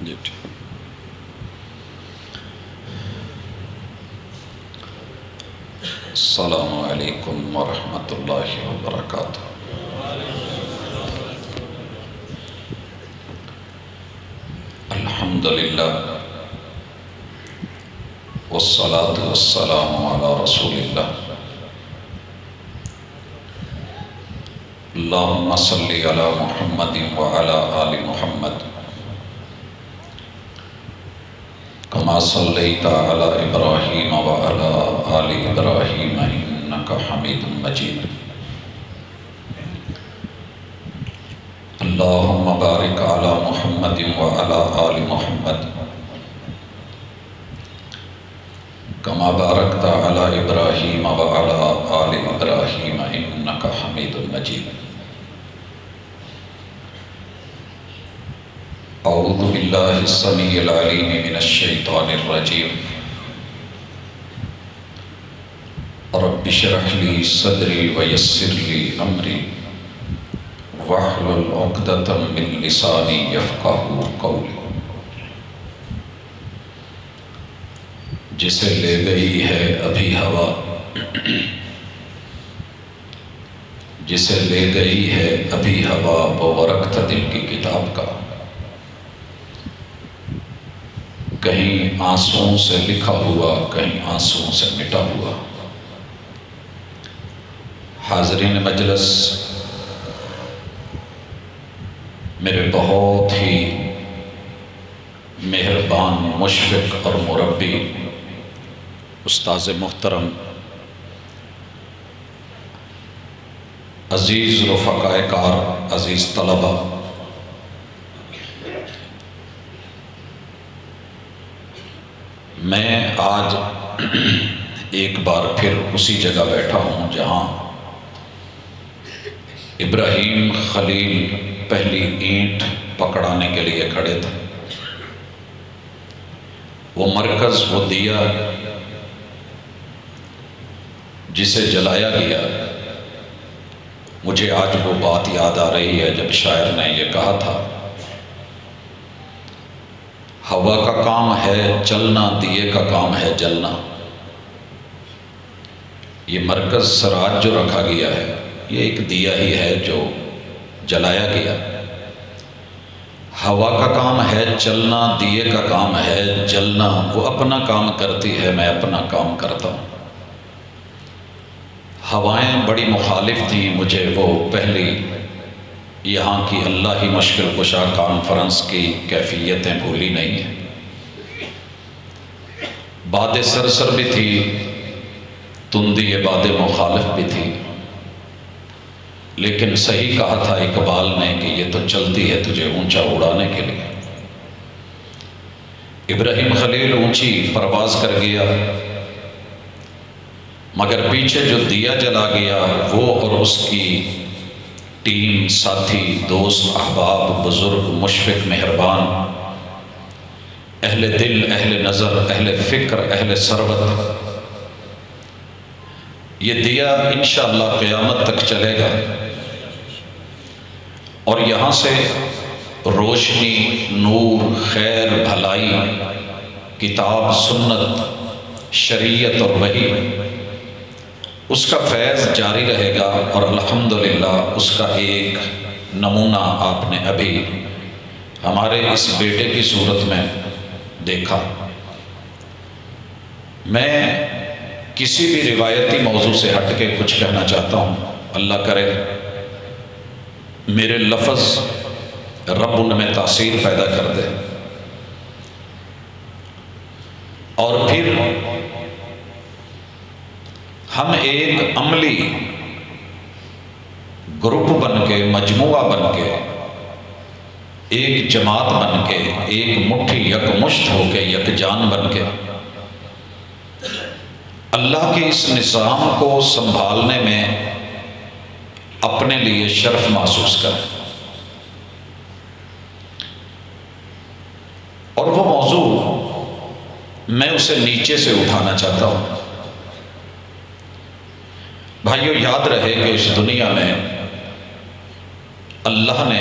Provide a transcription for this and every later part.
جی ٹھیک۔ السلام علیکم ورحمۃ اللہ وبرکاتہ۔ الحمدللہ والصلاة والسلام علی رسول اللہ۔ اللہم صلی علی محمد وعلی آل محمد کما صلیت علی ابراہیم وعلی آل ابراہیم انکا حمید مجید۔ اللہم بارک علی محمد وعلی آل محمد کما بارکت علی ابراہیم وعلی آل ابراہیم انکا حمید مجید۔ اعوذ باللہ السمیع العلیم من الشیطان الرجیم۔ رب اشرح لی صدری ویسر لی امری واحلل عقدۃ من لسانی یفقہوا قولی۔ جسے لے گئی ہے ابھی ہوا، جسے لے گئی ہے ابھی ہوا، وہ ورق تھا دل کی کتاب کا، کہیں آنسوؤں سے لکھا ہوا، کہیں آنسوؤں سے مٹا ہوا۔ حاضرین مجلس، میرے بہت ہی مہربان مشفق اور مربی استاذ محترم، عزیز رفقائے کار، عزیز طلبہ، میں آج ایک بار پھر اسی جگہ بیٹھا ہوں جہاں ابراہیم خلیل پہلی اینٹ پکڑانے کے لیے کھڑے تھے۔ وہ مرکز، وہ دیا جسے جلایا گیا، مجھے آج وہ بات یاد آ رہی ہے جب شاعر نے یہ کہا تھا، ہوا کا کام ہے چلنا، دیے کا کام ہے جلنا۔ یہ مرکز سراج جو رکھا گیا ہے، یہ ایک دیا ہی ہے جو جلایا گیا۔ ہوا کا کام ہے چلنا، دیے کا کام ہے جلنا۔ وہ اپنا کام کرتی ہے، میں اپنا کام کرتا ہوں۔ ہوائیں بڑی مخالف تھیں مجھے، وہ پہلی یہاں کی اللہ ہی مشکل کشا کانفرنس کی کیفیتیں بھولی نہیں ہیں۔ باد سرسر بھی تھی، تندی باد مخالف بھی تھی، لیکن صحیح کہا تھا اقبال نے کہ یہ تو چلتی ہے تجھے اونچا اڑانے کے لیے۔ ابراہیم خلیل اونچی پرواز کر گیا، مگر پیچھے جو دیا جلا گیا، وہ اور اس کی ٹیم، ساتھی، دوست، احباب، بزرگ، مشفق، مہربان، اہل دل، اہل نظر، اہل فکر، اہل ثروت، یہ دیا انشاءاللہ قیامت تک چلے گا، اور یہاں سے روشنی، نور، خیر، بھلائی، کتاب، سنت، شریعت اور وحی، اس کا فیض جاری رہے گا۔ اور الحمدللہ اس کا ایک نمونہ آپ نے ابھی ہمارے اس بیٹے کی صورت میں دیکھا۔ میں کسی بھی روایتی موضوع سے ہٹ کے کچھ کہنا چاہتا ہوں، اللہ کرے میرے لفظ رب ان میں تاثیر پیدا کر دے، اور پھر ہم ایک عملی گروپ بن کے، مجموعہ بن کے، ایک جماعت بن کے، ایک مٹھی یک مشت ہو کے، یک جان بن کے اللہ کے اس نظام کو سنبھالنے میں اپنے لیے شرف محسوس کریں۔ اور وہ موضوع میں اسے نیچے سے اٹھانا چاہتا ہوں۔ بھائیو، یاد رہے کہ اس دنیا میں اللہ نے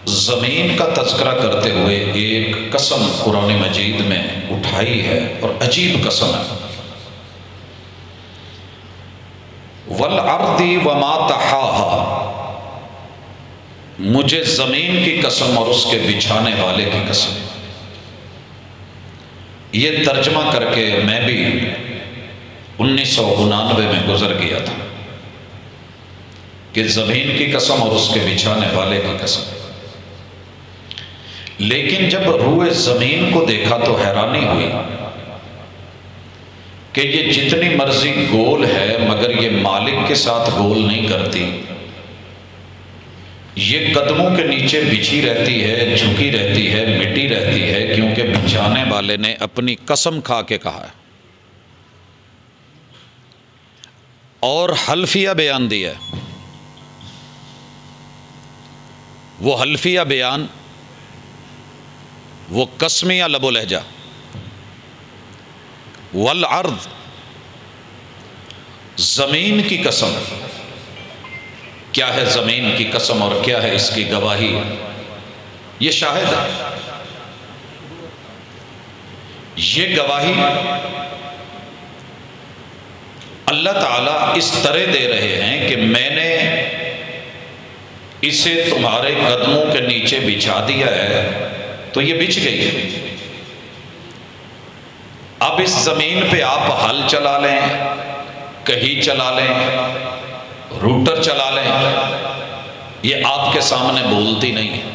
زمین کا تذکرہ کرتے ہوئے ایک قسم قرآن مجید میں اٹھائی ہے اور عجیب قسم ہے۔ وَالْأَرْضِ وَمَا طَحَاهَا، مجھے زمین کی قسم اور اس کے بچھانے والے کی قسم۔ یہ ترجمہ کر کے میں بھی 1999 میں گزر گیا تھا کہ زمین کی قسم اور اس کے بچھانے والے کی قسم۔ لیکن جب روئے زمین کو دیکھا تو حیرانی ہوئی کہ یہ جتنی مرضی گول ہے مگر یہ مالک کے ساتھ گول نہیں کرتی، یہ قدموں کے نیچے بچھی رہتی ہے، جھکی رہتی ہے، مٹی رہتی ہے، کیونکہ بچھانے والے نے اپنی قسم کھا کے کہا ہے اور حلفیہ بیان دیا ہے۔ وہ حلفیہ بیان، وہ قسمیہ لب و لہجہ۔ والارض، زمین کی قسم۔ کیا ہے زمین کی قسم اور کیا ہے اس کی گواہی؟ یہ شاہد ہے، یہ گواہی اللہ تعالیٰ اس طرح دے رہے ہیں کہ میں نے اسے تمہارے قدموں کے نیچے بچھا دیا ہے تو یہ بچھ گئی ہے۔ اب اس زمین پہ آپ ہل چلا لیں، کہیں چلا لیں، روٹر چلا لیں، یہ آپ کے سامنے بولتی نہیں ہے۔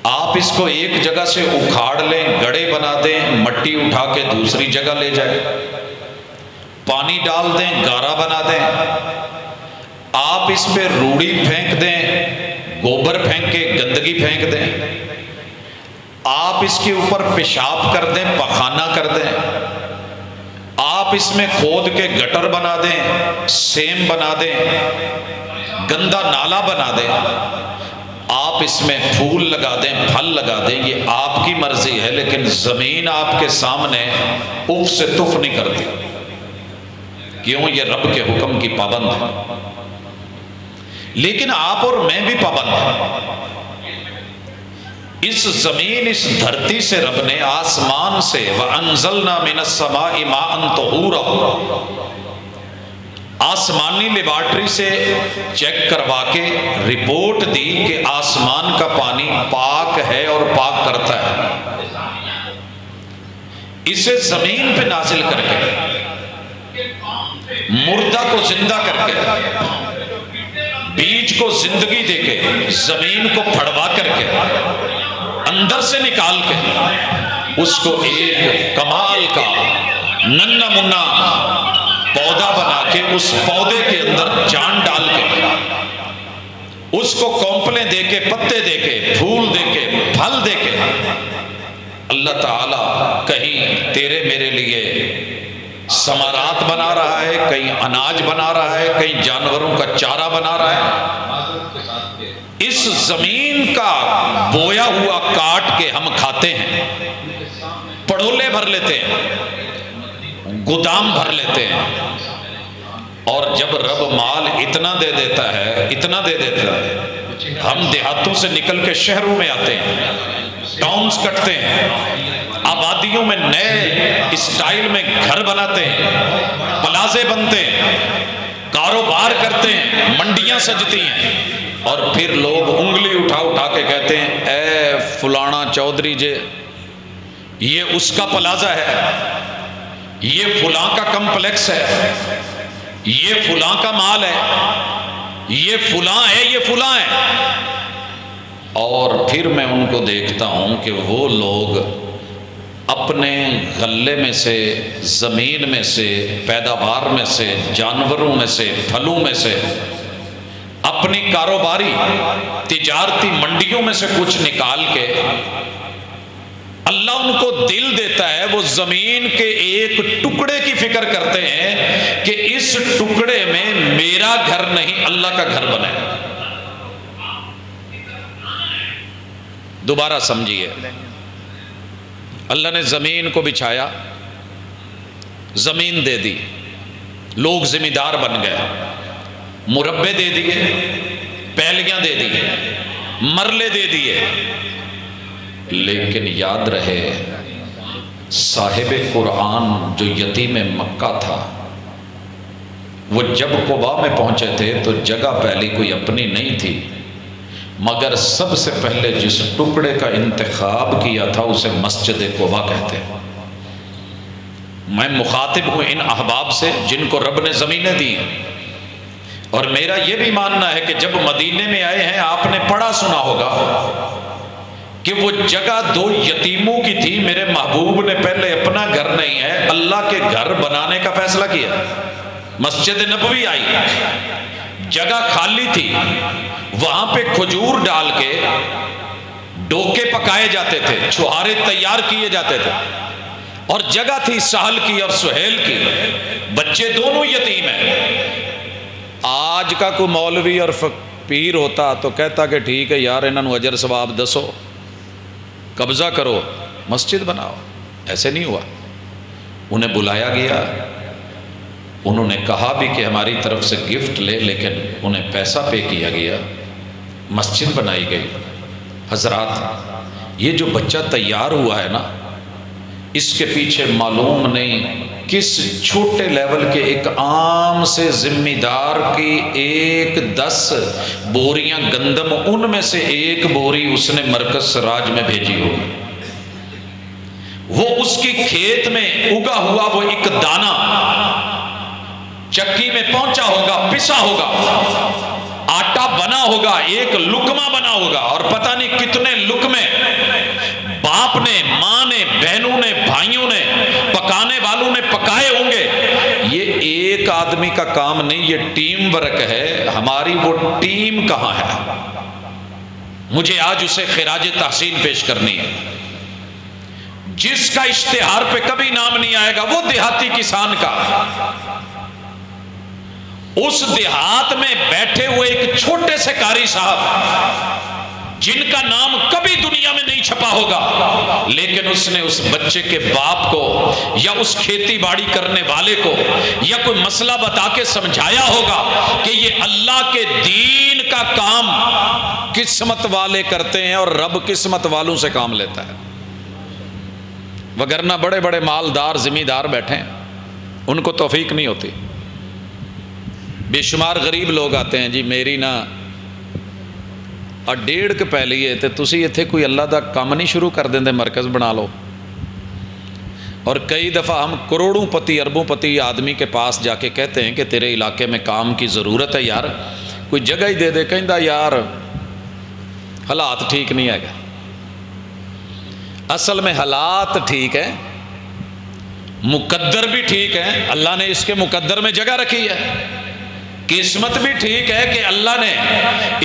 آپ اس کو ایک جگہ سے اکھاڑ لیں، گڑھے بنا دیں، مٹی اٹھا کے دوسری جگہ لے جائیں، پانی ڈال دیں، گارا بنا دیں، آپ اس پہ روڑی پھینک دیں، گوبر پھینک کے گندگی پھینک دیں، آپ اس کے اوپر پیشاب کر دیں، پخانہ کر دیں، آپ اس میں کھود کے گٹر بنا دیں، سیم بنا دیں، گندا نالا بنا دیں، آپ اس میں پھول لگا دیں، پھل لگا دیں، یہ آپ کی مرضی ہے، لیکن زمین آپ کے سامنے اف سے تف نہیں کرتی۔ کیوں؟ یہ رب کے حکم کی پابند ہے۔ لیکن آپ اور میں بھی پابند ہیں۔ اس زمین، اس دھرتی سے رب نے، آسمان سے وَأَنزَلْنَا مِنَ السَّمَاءِ مَاءً طَهُورًا، آسمانی لیبارٹری سے چیک کروا کے رپورٹ دی کہ آسمان کا پانی پاک ہے اور پاک کرتا ہے۔ اسے زمین پہ نازل کر کے، مردہ کو زندہ کر کے، بیج کو زندگی دے کے، زمین کو پھڑوا کر کے، اندر سے نکال کے، اس کو ایک کمال کا ننھا منھا پودا بنا کے، اس پودے کے اندر جان ڈال کے، اس کو کونپلیں دے کے، پتے دے کے، پھول دے کے، پھل دے کے، اللہ تعالیٰ کہیں تیرے میرے لیے ثمرات بنا رہا ہے، کہیں اناج بنا رہا ہے، کہیں جانوروں کا چارہ بنا رہا ہے۔ اس زمین کا بویا ہوا کاٹ کے ہم کھاتے ہیں، پڑولے بھر لیتے ہیں، گودام بھر لیتے ہیں، اور جب رب مال اتنا دے دیتا ہے، اتنا دے دیتا ہے، ہم دیہاتوں سے نکل کے شہروں میں آتے ہیں، ٹاؤنز کٹتے ہیں، آبادیوں میں نئے اسٹائل میں گھر بناتے ہیں، پلازے بنتے ہیں، کاروبار کرتے ہیں، منڈیاں سجتی ہیں، اور پھر لوگ انگلی اٹھا اٹھا کے کہتے ہیں اے فلانا چودھری جی، یہ اس کا پلازہ ہے، یہ فلاں کا کمپلیکس ہے، یہ فلاں کا مال ہے، یہ فلاں ہے، یہ فلاں ہے۔ اور پھر میں ان کو دیکھتا ہوں کہ وہ لوگ اپنے غلے میں سے، زمین میں سے، پیداوار میں سے، جانوروں میں سے، پھلوں میں سے، اپنی کاروباری تجارتی منڈیوں میں سے کچھ نکال کے، اللہ ان کو دل دیتا ہے، وہ زمین کے ایک ٹکڑے کی فکر کرتے ہیں کہ اس ٹکڑے میں میرا گھر نہیں، اللہ کا گھر بنے۔ دوبارہ سمجھیے، اللہ نے زمین کو بچھایا، زمین دے دی، لوگ ذمہ دار بن گئے، مربے دے دیے، پہلیاں دے دی، مرلے دے دیے، لیکن یاد رہے صاحب قرآن جو یتیم مکہ تھا، وہ جب قباء میں پہنچے تھے تو جگہ پہلی کوئی اپنی نہیں تھی، مگر سب سے پہلے جس ٹکڑے کا انتخاب کیا تھا اسے مسجد قباء کہتے ہیں۔ میں مخاطب ہوں ان احباب سے جن کو رب نے زمینیں دی، اور میرا یہ بھی ماننا ہے کہ جب مدینے میں آئے ہیں آپ نے پڑھا سنا ہوگا کہ وہ جگہ دو یتیموں کی تھی، میرے محبوب نے پہلے اپنا گھر نہیں ہے اللہ کے گھر بنانے کا فیصلہ کیا، مسجد نبوی آئی، جگہ خالی تھی، وہاں پہ کھجور ڈال کے ڈوکے پکائے جاتے تھے، چھہارے تیار کیے جاتے تھے، اور جگہ تھی سہل کی اور سہیل کی، بچے دونوں یتیم ہیں۔ آج کا کوئی مولوی اور پیر ہوتا تو کہتا کہ ٹھیک ہے یار انہوں نے اجر ثواب دسو، قبضہ کرو، مسجد بناؤ، ایسے نہیں ہوا۔ انہیں بلایا گیا، انہوں نے کہا بھی کہ ہماری طرف سے گفٹ لے، لیکن انہیں پیسہ پے کیا گیا، مسجد بنائی گئی۔ حضرات یہ جو بچہ تیار ہوا ہے نا، اس کے پیچھے معلوم نہیں کس چھوٹے لیول کے ایک عام سے ذمہ دار کی 10 بوریاں گندم، ان میں سے 1 بوری اس نے مرکز سراج میں بھیجی ہوگی، وہ اس کی کھیت میں اگا ہوا وہ ایک دانہ چکی میں پہنچا ہوگا، پسا ہوگا، آٹا بنا ہوگا، ایک لقمہ بنا ہوگا، اور پتہ نہیں کتنے لقمے باپ نے، ماں نے، بہنوں نے، بھائیوں نے، پکانے والوں نے پکائے ہوں گے۔ یہ ایک آدمی کا کام نہیں، یہ ٹیم ورک ہے۔ ہماری وہ ٹیم کہاں ہے؟ مجھے آج اسے خراج تحسین پیش کرنی ہے۔ جس کا اشتہار پہ کبھی نام نہیں آئے گا، وہ دیہاتی کسان کا، اس دیہات میں بیٹھے ہوئے ایک چھوٹے سے قاری صاحب جن کا نام کبھی دنیا میں نہیں چھپا ہوگا، لیکن اس نے اس بچے کے باپ کو یا اس کھیتی باڑی کرنے والے کو یا کوئی مسئلہ بتا کے سمجھایا ہوگا کہ یہ اللہ کے دین کا کام قسمت والے کرتے ہیں اور رب قسمت والوں سے کام لیتا ہے۔ وگرنہ بڑے بڑے مالدار ذمہ دار بیٹھے ہیں، ان کو توفیق نہیں ہوتی۔ بے شمار غریب لوگ آتے ہیں، جی میری نا 1.5 کے پہلے ہے تے تسی ایتھے کوئی اللہ دا کام نہیں شروع کر دیندے، مرکز بنا لو۔ اور کئی دفعہ ہم کروڑوں پتی اربوں پتی آدمی کے پاس جا کے کہتے ہیں کہ تیرے علاقے میں کام کی ضرورت ہے یار، کوئی جگہ ہی دے دے، کہندا یار حالات ٹھیک نہیں ہے گا۔ اصل میں حالات ٹھیک ہیں، مقدر بھی ٹھیک ہے، اللہ نے اس کے مقدر میں جگہ رکھی ہے، قسمت بھی ٹھیک ہے کہ اللہ نے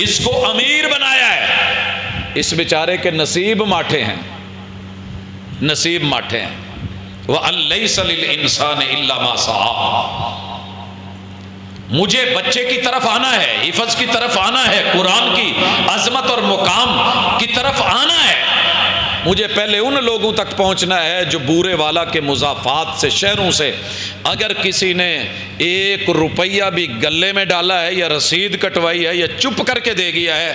اس کو امیر بنایا ہے۔ اس بیچارے کے نصیب ماٹھے ہیں، نصیب ماٹھے ہیں۔ وَأَن لَيْسَ لِلْإِنسَانِ إِلَّا مَا سَعَىٰ۔ مجھے بچے کی طرف آنا ہے، حفظ کی طرف آنا ہے، قرآن کی عظمت اور مقام کی طرف آنا ہے۔ مجھے پہلے ان لوگوں تک پہنچنا ہے جو بورے والا کے مضافات سے، شہروں سے اگر کسی نے 1 روپیہ بھی گلے میں ڈالا ہے یا رسید کٹوائی ہے یا چپ کر کے دے گیا ہے،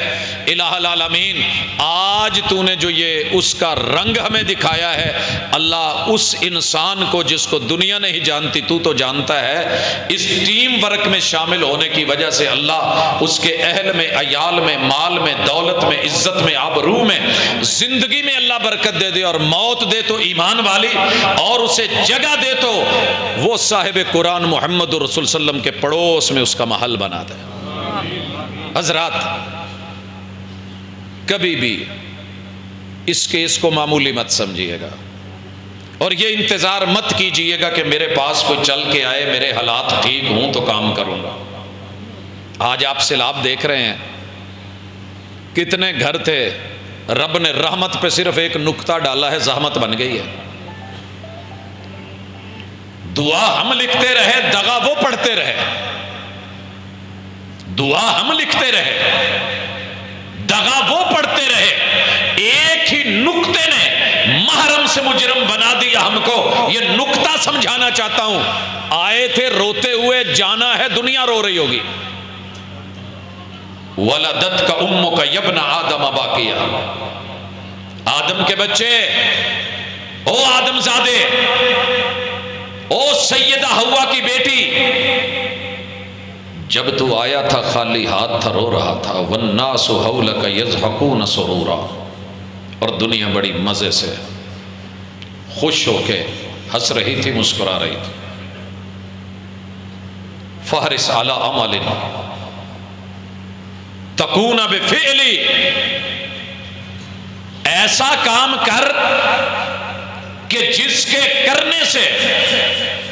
الہ العالمین آج تو نے جو یہ اس کا رنگ ہمیں دکھایا ہے، اللہ اس انسان کو جس کو دنیا نہیں جانتی تو جانتا ہے، اس ٹیم ورک میں شامل ہونے کی وجہ سے اللہ اس کے اہل میں، عیال میں، مال میں، دولت میں، عزت میں، آبرو میں، زندگی میں اللہ برکت دے دے، اور موت دے تو ایمان والی، اور اسے جگہ دے تو وہ صاحب قرآن محمد رسول صلی اللہ علیہ وسلم کے پڑوس میں اس کا محل بنا دے۔ حضرات کبھی بھی اس کیس کو معمولی مت سمجھیے گا، اور یہ انتظار مت کیجئے گا کہ میرے پاس کوئی چل کے آئے، میرے حالات ٹھیک ہوں تو کام کروں گا۔ آج آپ سیلاب دیکھ رہے ہیں، کتنے گھر تھے، رب نے رحمت پہ صرف ایک نقطہ ڈالا ہے، زحمت بن گئی ہے۔ دعا ہم لکھتے رہے، دغا وہ پڑھتے رہے، دعا ہم لکھتے رہے، دغا وہ پڑھتے رہے، ایک ہی نقطے نے محرم سے مجرم بنا دیا ہم کو۔ یہ نقطہ سمجھانا چاہتا ہوں، آئے تھے روتے ہوئے، جانا ہے دنیا رو رہی ہوگی۔ ولدت کا امک یبن آدم باقیہ، آدم کے بچے، او آدم زادے، او سیدہ حوا کی بیٹی، جب تو آیا تھا خالی ہاتھ تھا، رو رہا تھا، والناس حولک یضحکون سرورا، اور دنیا بڑی مزے سے خوش ہو کے ہنس رہی تھی، مسکرا رہی تھی۔ فہرس علی عمل تکون بفعلی، ایسا کام کر کہ جس کے کرنے سے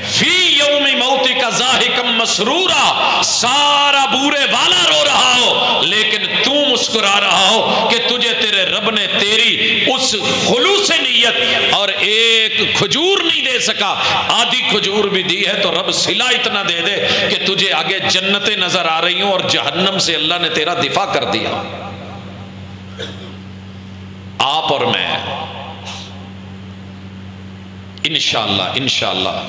فی یوم موتی کا ضاحکا مسرورا، سارا بورے والا رو رہا ہو لیکن تو مسکرا رہا ہو کہ تجھے تیرے رب نے تیری اس خلوص نیت اور ایک کھجور نہیں دے سکا، آدھی کھجور بھی دی ہے تو رب صلہ اتنا دے دے کہ تجھے آگے جنتیں نظر آ رہی ہوں اور جہنم سے اللہ نے تیرا دفاع کر دیا۔ آپ اور میں انشاءاللہ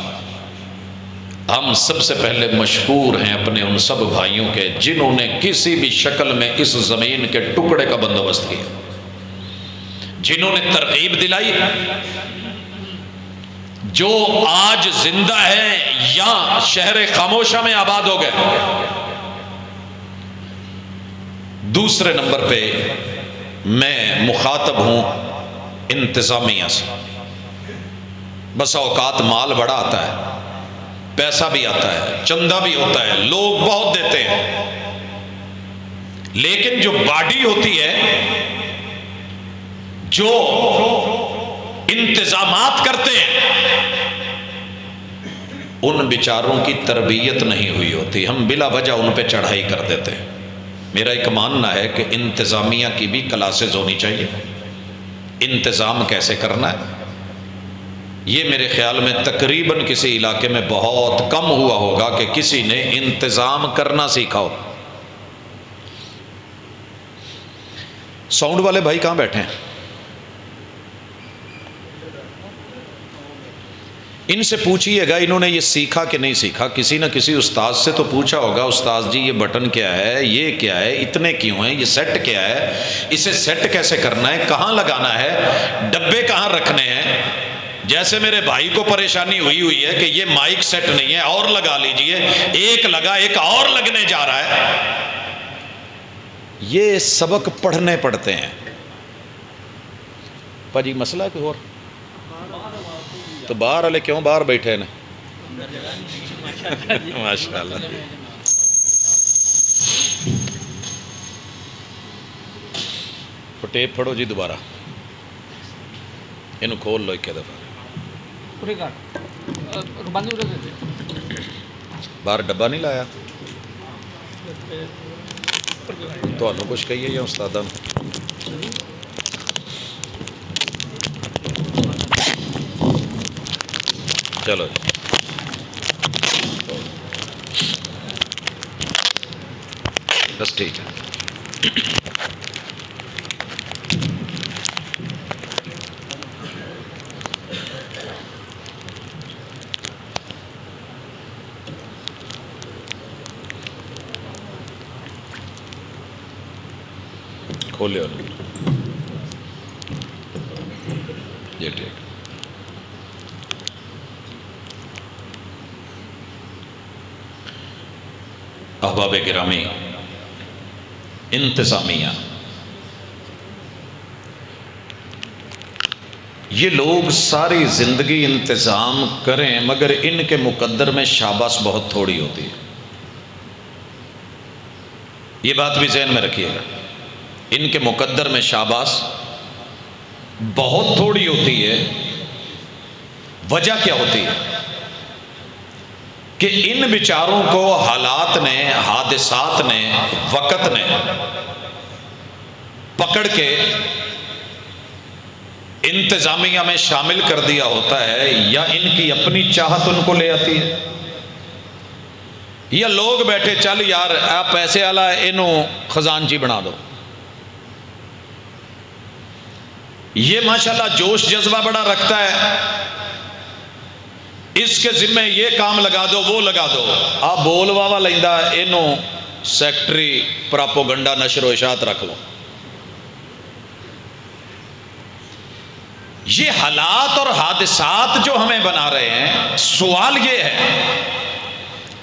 ہم سب سے پہلے مشکور ہیں اپنے ان سب بھائیوں کے جنہوں نے کسی بھی شکل میں اس زمین کے ٹکڑے کا بندوبست کیا، جنہوں نے ترغیب دلائی، جو آج زندہ ہیں یا شہر خاموشہ میں آباد ہو گئے۔ دوسرے نمبر پہ میں مخاطب ہوں انتظامیہ سے۔ بس اوقات مال بڑا آتا ہے، پیسہ بھی آتا ہے، چندہ بھی ہوتا ہے، لوگ بہت دیتے ہیں، لیکن جو باڈی ہوتی ہے، جو انتظامات کرتے ہیں، ان بیچاروں کی تربیت نہیں ہوئی ہوتی، ہم بلا وجہ ان پہ چڑھائی کر دیتے ہیں۔ میرا ایک ماننا ہے کہ انتظامیہ کی بھی کلاسز ہونی چاہیے، انتظام کیسے کرنا ہے۔ یہ میرے خیال میں تقریباً کسی علاقے میں بہت کم ہوا ہوگا کہ کسی نے انتظام کرنا سیکھا ہو۔ ساؤنڈ والے بھائی کہاں بیٹھے ہیں؟ ان سے پوچھئے گا انہوں نے یہ سیکھا کہ نہیں سیکھا، کسی نہ کسی استاذ سے تو پوچھا ہوگا، استاذ جی یہ بٹن کیا ہے، یہ کیا ہے، اتنے کیوں ہیں، یہ سیٹ کیا ہے، اسے سیٹ کیسے کرنا ہے، کہاں لگانا ہے، ڈبے کہاں رکھنے ہیں۔ جیسے میرے بھائی کو پریشانی ہوئی ہے کہ یہ مائک سیٹ نہیں ہے اور لگا لیجئے، ایک لگا ایک اور لگنے جا رہا ہے۔ یہ سبق پڑھنے پڑتے ہیں۔ پاجی مسئلہ ہے کوئی اور؟ تو باہر والے کیوں باہر بیٹھے ہیں؟ ماشاءاللہ۔ ٹیپ پھڑو جی دوبارہ، انہوں کھول لو ایک دفعہ، باہر ڈبا نہیں لایا تو انہوں کچھ کہیے یا استادہ چلو بس ٹھیک ہے۔ کھولے یہ ٹھیک۔ احباب گرامی، انتظامیہ، یہ لوگ ساری زندگی انتظام کریں مگر ان کے مقدر میں شاباش بہت تھوڑی ہوتی ہے۔ یہ بات بھی ذہن میں رکھیے گا، ان کے مقدر میں شاباش بہت تھوڑی ہوتی ہے۔ وجہ کیا ہوتی ہے کہ ان بیچاروں کو حالات نے، حادثات نے، وقت نے پکڑ کے انتظامیہ میں شامل کر دیا ہوتا ہے، یا ان کی اپنی چاہت ان کو لے آتی ہے، یا لوگ بیٹھے چل یار آپ پیسے والا انہوں خزانچی بنا دو۔ یہ ماشاءاللہ جوش جذبہ بڑا رکھتا ہے، اس کے ذمہ یہ کام لگا دو وہ لگا دو، آپ بول واوا لیندہ انہوں سیکٹری پراپوگنڈا نشر و اشاعت رکھ لو. یہ حالات اور حادثات جو ہمیں بنا رہے ہیں، سوال یہ ہے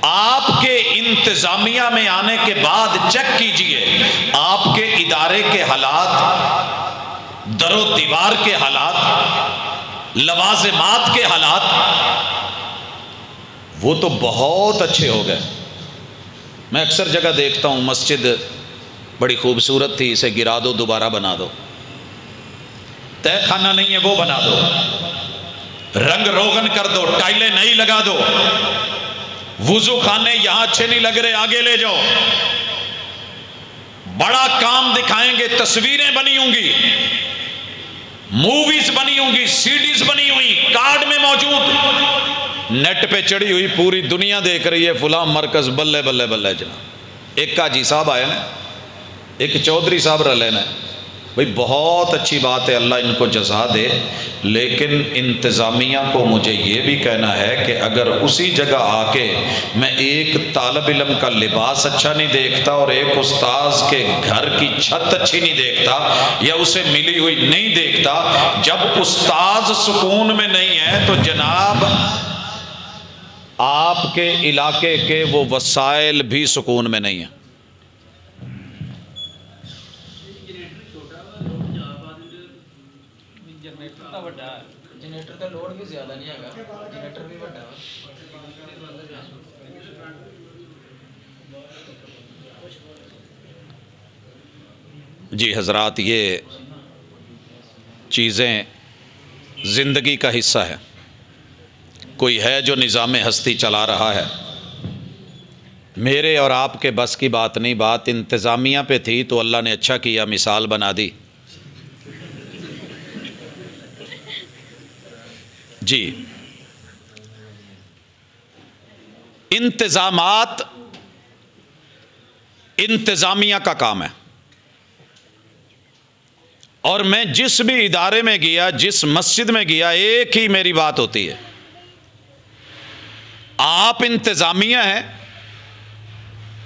آپ کے انتظامیہ میں آنے کے بعد چیک کیجئے آپ کے ادارے کے حالات، در و دیوار کے حالات، لوازمات کے حالات، وہ تو بہت اچھے ہو گئے. میں اکثر جگہ دیکھتا ہوں مسجد بڑی خوبصورت تھی، اسے گرا دو دوبارہ بنا دو، تہ خانہ نہیں ہے وہ بنا دو، رنگ روغن کر دو، ٹائلیں نہیں لگا دو، وضو خانے یہاں اچھے نہیں لگ رہے آگے لے جاؤ، بڑا کام دکھائیں گے، تصویریں بنی ہوں گی، موویز بنی ہوں گی، سی ڈیز بنی ہوئی، کارڈ میں موجود، نیٹ پہ چڑھی ہوئی، پوری دنیا دیکھ رہی ہے فلاں مرکز، بلے بلے بلے جناب. ایک قاضی صاحب آئے نا، ایک چودھری صاحب رلے نا، بھئی بہت اچھی بات ہے، اللہ ان کو جزا دے، لیکن انتظامیہ کو مجھے یہ بھی کہنا ہے کہ اگر اسی جگہ آ کے میں ایک طالب علم کا لباس اچھا نہیں دیکھتا اور ایک استاذ کے گھر کی چھت اچھی نہیں دیکھتا یا اسے ملی ہوئی نہیں دیکھتا، جب استاذ سکون میں نہیں ہے تو جناب آپ کے علاقے کے وہ وسائل بھی سکون میں نہیں ہیں. جی حضرات، یہ چیزیں زندگی کا حصہ ہے. کوئی ہے جو نظام ہستی چلا رہا ہے، میرے اور آپ کے بس کی بات نہیں، بات انتظامیہ پہ تھی تو اللہ نے اچھا کیا، مثال بنا دی. جی انتظامات انتظامیہ کا کام ہے، اور میں جس بھی ادارے میں گیا، جس مسجد میں گیا، ایک ہی میری بات ہوتی ہے، آپ انتظامیہ ہیں،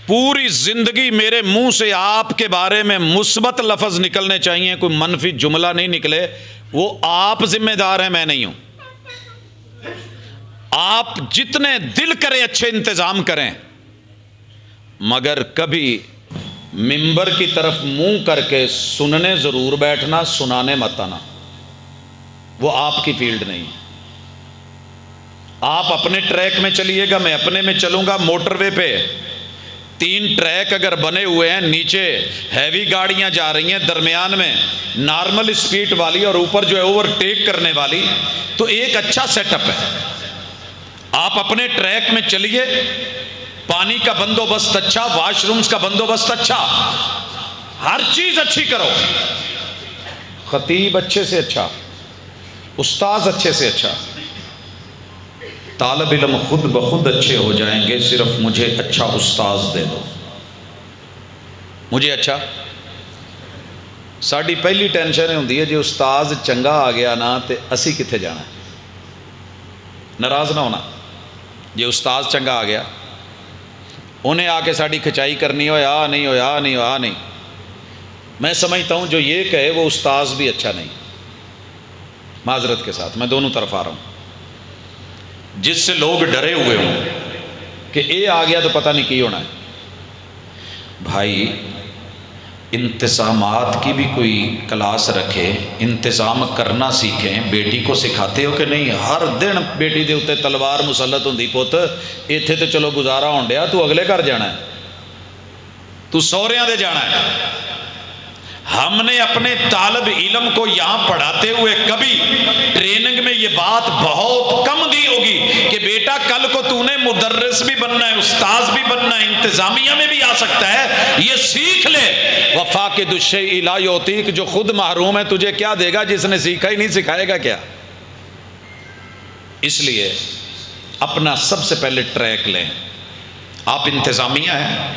پوری زندگی میرے منہ سے آپ کے بارے میں مثبت لفظ نکلنے چاہیے، کوئی منفی جملہ نہیں نکلے. وہ آپ ذمہ دار ہیں، میں نہیں ہوں. آپ جتنے دل کریں اچھے انتظام کریں، مگر کبھی منبر کی طرف منہ کر کے سننے ضرور بیٹھنا، سنانے مت آنا. وہ آپ کی فیلڈ نہیں. آپ اپنے ٹریک میں چلیے گا، میں اپنے میں چلوں گا. موٹر وے پہ 3 ٹریک اگر بنے ہوئے ہیں، نیچے ہیوی گاڑیاں جا رہی ہیں، درمیان میں نارمل سپیڈ والی اور اوپر جو ہے اوور ٹیک کرنے والی، تو ایک اچھا سیٹ اپ ہے. آپ اپنے ٹریک میں چلیے، پانی کا بندوبست اچھا، واش رومز کا بندوبست اچھا، ہر چیز اچھی کرو، خطیب اچھے سے اچھا، استاذ اچھے سے اچھا، طالب علم خود بخود اچھے ہو جائیں گے. صرف مجھے اچھا استاذ دے دو، مجھے اچھا. ساڑی پہلی ٹینشن ہوندی ہے جی استاذ چنگا آ گیا نا تے اسی کتھے جانا ہے. ناراض نہ ہونا، جی استاذ چنگا آ گیا، انہیں آ کے ساڑی کھچائی کرنی ہو، یا نہیں ہو، یا نہیں ہو، یا نہیں. میں سمجھتا ہوں جو یہ کہے وہ استاذ بھی اچھا نہیں. معذرت کے ساتھ میں دونوں طرف آ رہا ہوں. جس سے لوگ ڈرے ہوئے ہوں کہ اے آ گیا تو پتہ نہیں کی ہونا ہے. بھائی انتظامات کی بھی کوئی کلاس رکھے، انتظام کرنا سیکھیں. بیٹی کو سکھاتے ہو کہ نہیں؟ ہر دن بیٹی دے اتے تلوار مسلط ہوندی، پوت ایتھے تو چلو گزارا ہون ڈیا، تو اگلے گھر جانا ہے، تو سوہریاں دے جانا ہے. ہم نے اپنے طالب علم کو یہاں پڑھاتے ہوئے کبھی ٹریننگ میں یہ بات بہت کم دی ہوگی کہ بیٹا کل کو تو نے مدرس بھی بننا ہے، استاذ بھی بننا ہے، انتظامیہ میں بھی آ سکتا ہے، یہ سیکھ لے. وفاقد الشیء لا یعطیک، جو خود محروم ہے تجھے کیا دے گا جس نے سیکھا ہی نہیں، سکھائے گا کیا؟ اس لیے اپنا سب سے پہلے ٹریک لیں. آپ انتظامیہ ہیں،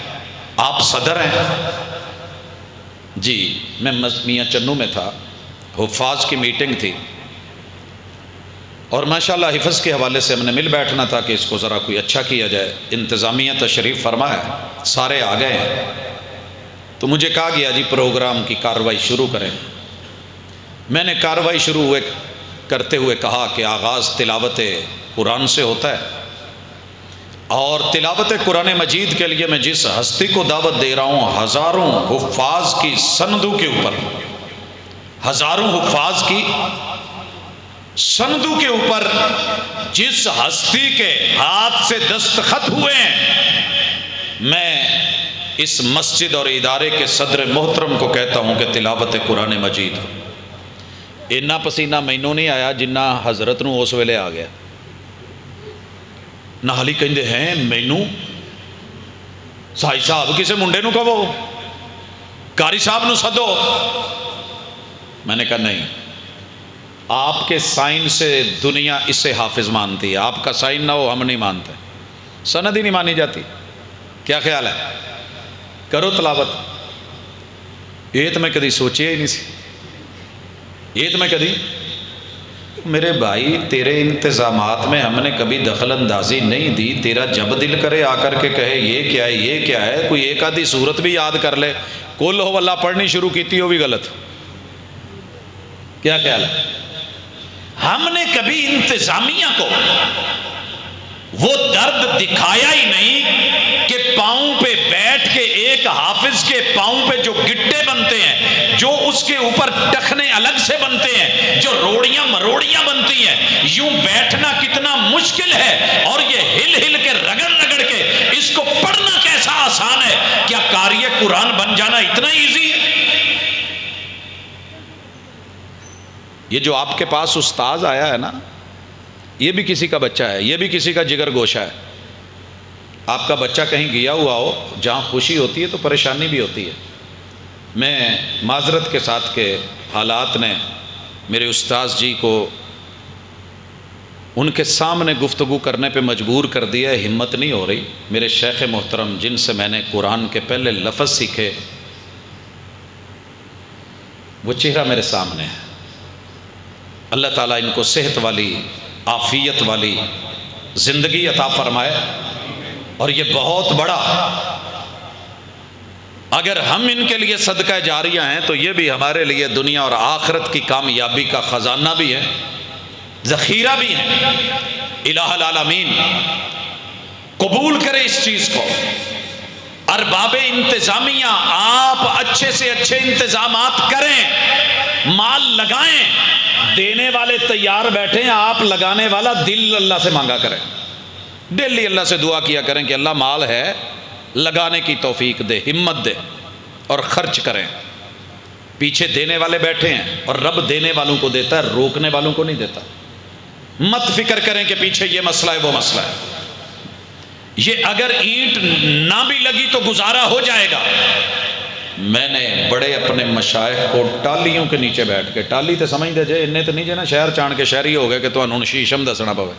آپ صدر ہیں. جی میں میاں چنو میں تھا، حفاظ کی میٹنگ تھی، اور ماشاءاللہ حفظ کے حوالے سے ہم نے مل بیٹھنا تھا کہ اس کو ذرا کوئی اچھا کیا جائے. انتظامیہ تشریف فرما ہے, سارے آ گئے ہیں, تو مجھے کہا گیا جی پروگرام کی کارروائی شروع کریں. میں نے کارروائی شروع کرتے ہوئے کہا کہ آغاز تلاوت قرآن سے ہوتا ہے, اور تلاوت قرآن مجید کے لیے میں جس ہستی کو دعوت دے رہا ہوں, ہزاروں حفاظ کی سندوں کے اوپر, ہزاروں حفاظ کی سندوں کے اوپر جس ہستی کے ہاتھ سے دستخط ہوئے ہیں, میں اس مسجد اور ادارے کے صدر محترم کو کہتا ہوں کہ تلاوت قرآن مجید اینا پسینہ مینوں نہیں آیا جنہ حضرت نو اس ویلے آ گیا. نالی کہندے ہیں مینوں سائی صاحب کسے منڈے نو کہو, قاری صاحب نو سدو. میں نے کہا نہیں, آپ کے سائن سے دنیا اسے حافظ مانتی ہے, آپ کا سائن نہ ہو ہم نہیں مانتے, سند ہی نہیں مانی جاتی. کیا خیال ہے, کرو تلاوت. یہ تو میں کدی سوچے ہی نہیں سی, یہ تو میں کدی, میرے بھائی تیرے انتظامات میں ہم نے کبھی دخل اندازی نہیں دی. تیرا جب دل کرے آ کر کے کہے یہ کیا ہے یہ کیا ہے, کوئی ایک آدھی صورت بھی یاد کر لے. قل ہو اللہ پڑھنی شروع کی تھی وہ بھی غلط. کیا خیال ہے, ہم نے کبھی انتظامیہ کو وہ درد دکھایا ہی نہیں کہ پاؤں پہ بیٹھ کے ایک حافظ کے پاؤں پہ جو گٹے بنتے ہیں, جو اس کے اوپر ٹخنے الگ سے بنتے ہیں, جو روڑیاں مروڑیاں بنتی ہیں, یوں بیٹھنا کتنا مشکل ہے, اور یہ ہل ہل کے رگڑ رگڑ کے اس کو پڑھنا کیسا آسان ہے. کیا قاری قرآن بن جانا اتنا ایزی ہے؟ یہ جو آپ کے پاس استاذ آیا ہے نا, یہ بھی کسی کا بچہ ہے, یہ بھی کسی کا جگر گوشہ ہے. آپ کا بچہ کہیں گیا ہوا ہو, جہاں خوشی ہوتی ہے تو پریشانی بھی ہوتی ہے. میں معذرت کے ساتھ کہ حالات نے میرے استاذ جی کو ان کے سامنے گفتگو کرنے پہ مجبور کر دیا ہے, ہمت نہیں ہو رہی. میرے شیخ محترم جن سے میں نے قرآن کے پہلے لفظ سیکھے, وہ چہرہ میرے سامنے ہے. اللہ تعالیٰ ان کو صحت والی, عافیت والی زندگی عطا فرمائے. اور یہ بہت بڑا, اگر ہم ان کے لیے صدقہ جاریہ ہیں تو یہ بھی ہمارے لیے دنیا اور آخرت کی کامیابی کا خزانہ بھی ہے, ذخیرہ بھی ہے. الہ العالمین قبول کرے اس چیز کو. ارباب انتظامیہ آپ اچھے سے اچھے انتظامات کریں, مال لگائیں, دینے والے تیار بیٹھیں, آپ لگانے والا دل اللہ سے مانگا کریں. ڈیلی اللہ سے دعا کیا کریں کہ اللہ مال ہے, لگانے کی توفیق دے, ہمت دے, اور خرچ کریں. پیچھے دینے والے بیٹھے ہیں اور رب دینے والوں کو دیتا ہے, روکنے والوں کو نہیں دیتا. مت فکر کریں کہ پیچھے یہ مسئلہ ہے وہ مسئلہ ہے. یہ اگر اینٹ نہ بھی لگی تو گزارا ہو جائے گا. میں نے بڑے اپنے مشائخ کو ٹالیوں کے نیچے بیٹھ کے, ٹالی تو سمجھ دے جے انہیں تو نہیں جے نا شہر چان کے شہری ہو گئے کہ تو انہوں شیشم دسنا پوے.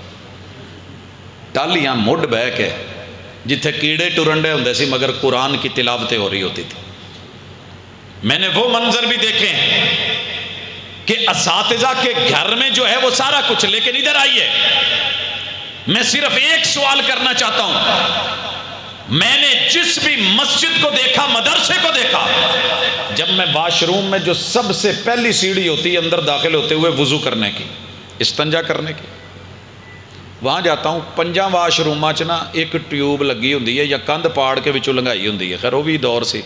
ٹالیاں مڈ بہ کے جتھے کیڑے ٹرنڈے ہوندے سی مگر قرآن کی تلاوتیں ہو رہی ہوتی تھی. میں نے وہ منظر بھی دیکھے ہیں کہ اساتذہ کے گھر میں جو ہے وہ سارا کچھ, لیکن ادھر آئیے, میں صرف ایک سوال کرنا چاہتا ہوں. میں نے جس بھی مسجد کو دیکھا, مدرسے کو دیکھا, جب میں واش روم میں جو سب سے پہلی سیڑھی ہوتی ہے اندر داخل ہوتے ہوئے وضو کرنے کی, استنجا کرنے کی, وہاں جاتا ہوں. 5 واش روماں چ نا ایک ٹیوب لگی ہوندی ہے یا کندھ پاڑ کے وچوں لنگائی ہوندی ہے. خیر وہ بھی دور سی.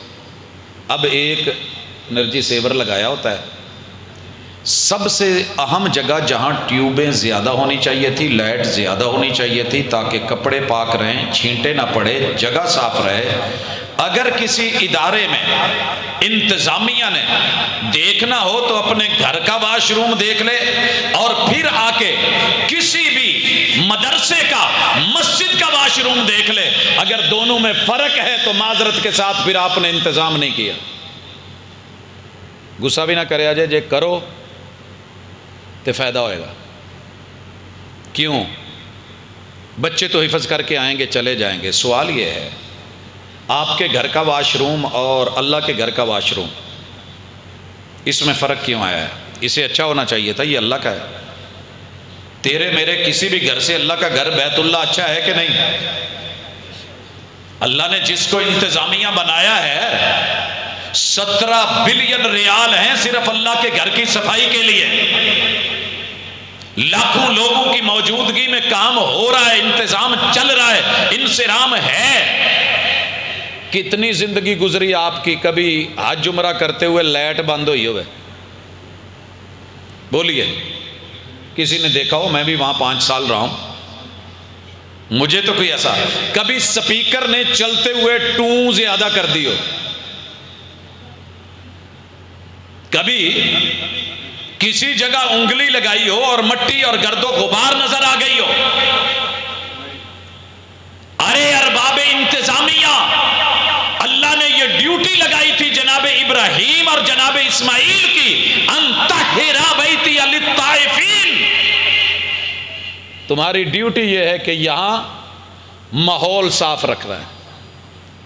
اب ایک انرجی سیور لگایا ہوتا ہے. سب سے اہم جگہ جہاں ٹیوبیں زیادہ ہونی چاہیے تھی, لائٹ زیادہ ہونی چاہیے تھی تاکہ کپڑے پاک رہیں, چھینٹے نہ پڑے, جگہ صاف رہے. اگر کسی ادارے میں انتظامیہ نے دیکھنا ہو تو اپنے گھر کا واش روم دیکھ لے, اور پھر آ کے کسی بھی مدرسے کا, مسجد کا واش روم دیکھ لے. اگر دونوں میں فرق ہے تو معذرت کے ساتھ پھر آپ نے انتظام نہیں کیا. غصہ بھی نہ کرے آجے, جے کرو تو فائدہ ہوئے گا. کیوں؟ بچے تو حفظ کر کے آئیں گے, چلے جائیں گے. سوال یہ ہے, آپ کے گھر کا واش روم اور اللہ کے گھر کا واش روم, اس میں فرق کیوں آیا ہے؟ اسے اچھا ہونا چاہیے تھا, یہ اللہ کا ہے. تیرے میرے کسی بھی گھر سے اللہ کا گھر بیت اللہ اچھا ہے کہ نہیں؟ اللہ نے جس کو انتظامیہ بنایا ہے 17 بلین ریال ہیں صرف اللہ کے گھر کی صفائی کے لیے. لاکھوں لوگوں کی موجودگی میں کام ہو رہا ہے، انتظام چل رہا ہے، انصرام ہے. کتنی زندگی گزری آپ کی کبھی حج عمرہ کرتے ہوئے لائٹ بند ہوئی ہوئے؟ بولیے کسی نے دیکھا ہو؟ میں بھی وہاں 5 سال رہا ہوں، مجھے تو کوئی ایسا. کبھی سپیکر نے چلتے ہوئے ٹون زیادہ کر دی ہو؟ کبھی کسی جگہ انگلی لگائی ہو اور مٹی اور گرد و غبار نظر آ گئی ہو؟ ارے ارباب انتظامیہ، اللہ نے یہ ڈیوٹی لگائی تھی جناب ابراہیم اور جناب اسماعیل کی، انطہرا بیتی للطائفین. تمہاری ڈیوٹی یہ ہے کہ یہاں ماحول صاف رکھنا ہے.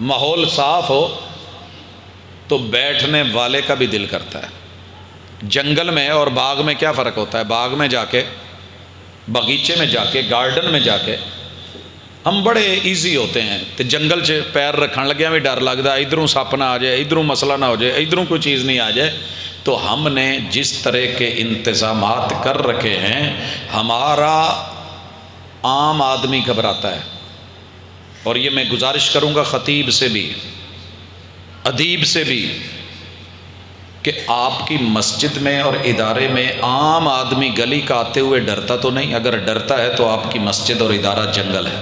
ماحول صاف ہو تو بیٹھنے والے کا بھی دل کرتا ہے. جنگل میں اور باغ میں کیا فرق ہوتا ہے؟ باغ میں جا کے، باغیچے میں جا کے، گارڈن میں جا کے ہم بڑے ایزی ہوتے ہیں. تو جنگل سے پیر رکھن لگے بھی ڈر لگتا ہے، ادھروں سپ نہ آ جائے، ادھروں مسئلہ نہ ہو جائے، ادھروں کوئی چیز نہیں آ جائے. تو ہم نے جس طرح کے انتظامات کر رکھے ہیں، ہمارا عام آدمی گھبراتا ہے. اور یہ میں گزارش کروں گا خطیب سے بھی، ادیب سے بھی، کہ آپ کی مسجد میں اور ادارے میں عام آدمی گلی کا آتے ہوئے ڈرتا تو نہیں؟ اگر ڈرتا ہے تو آپ کی مسجد اور ادارہ جنگل ہے.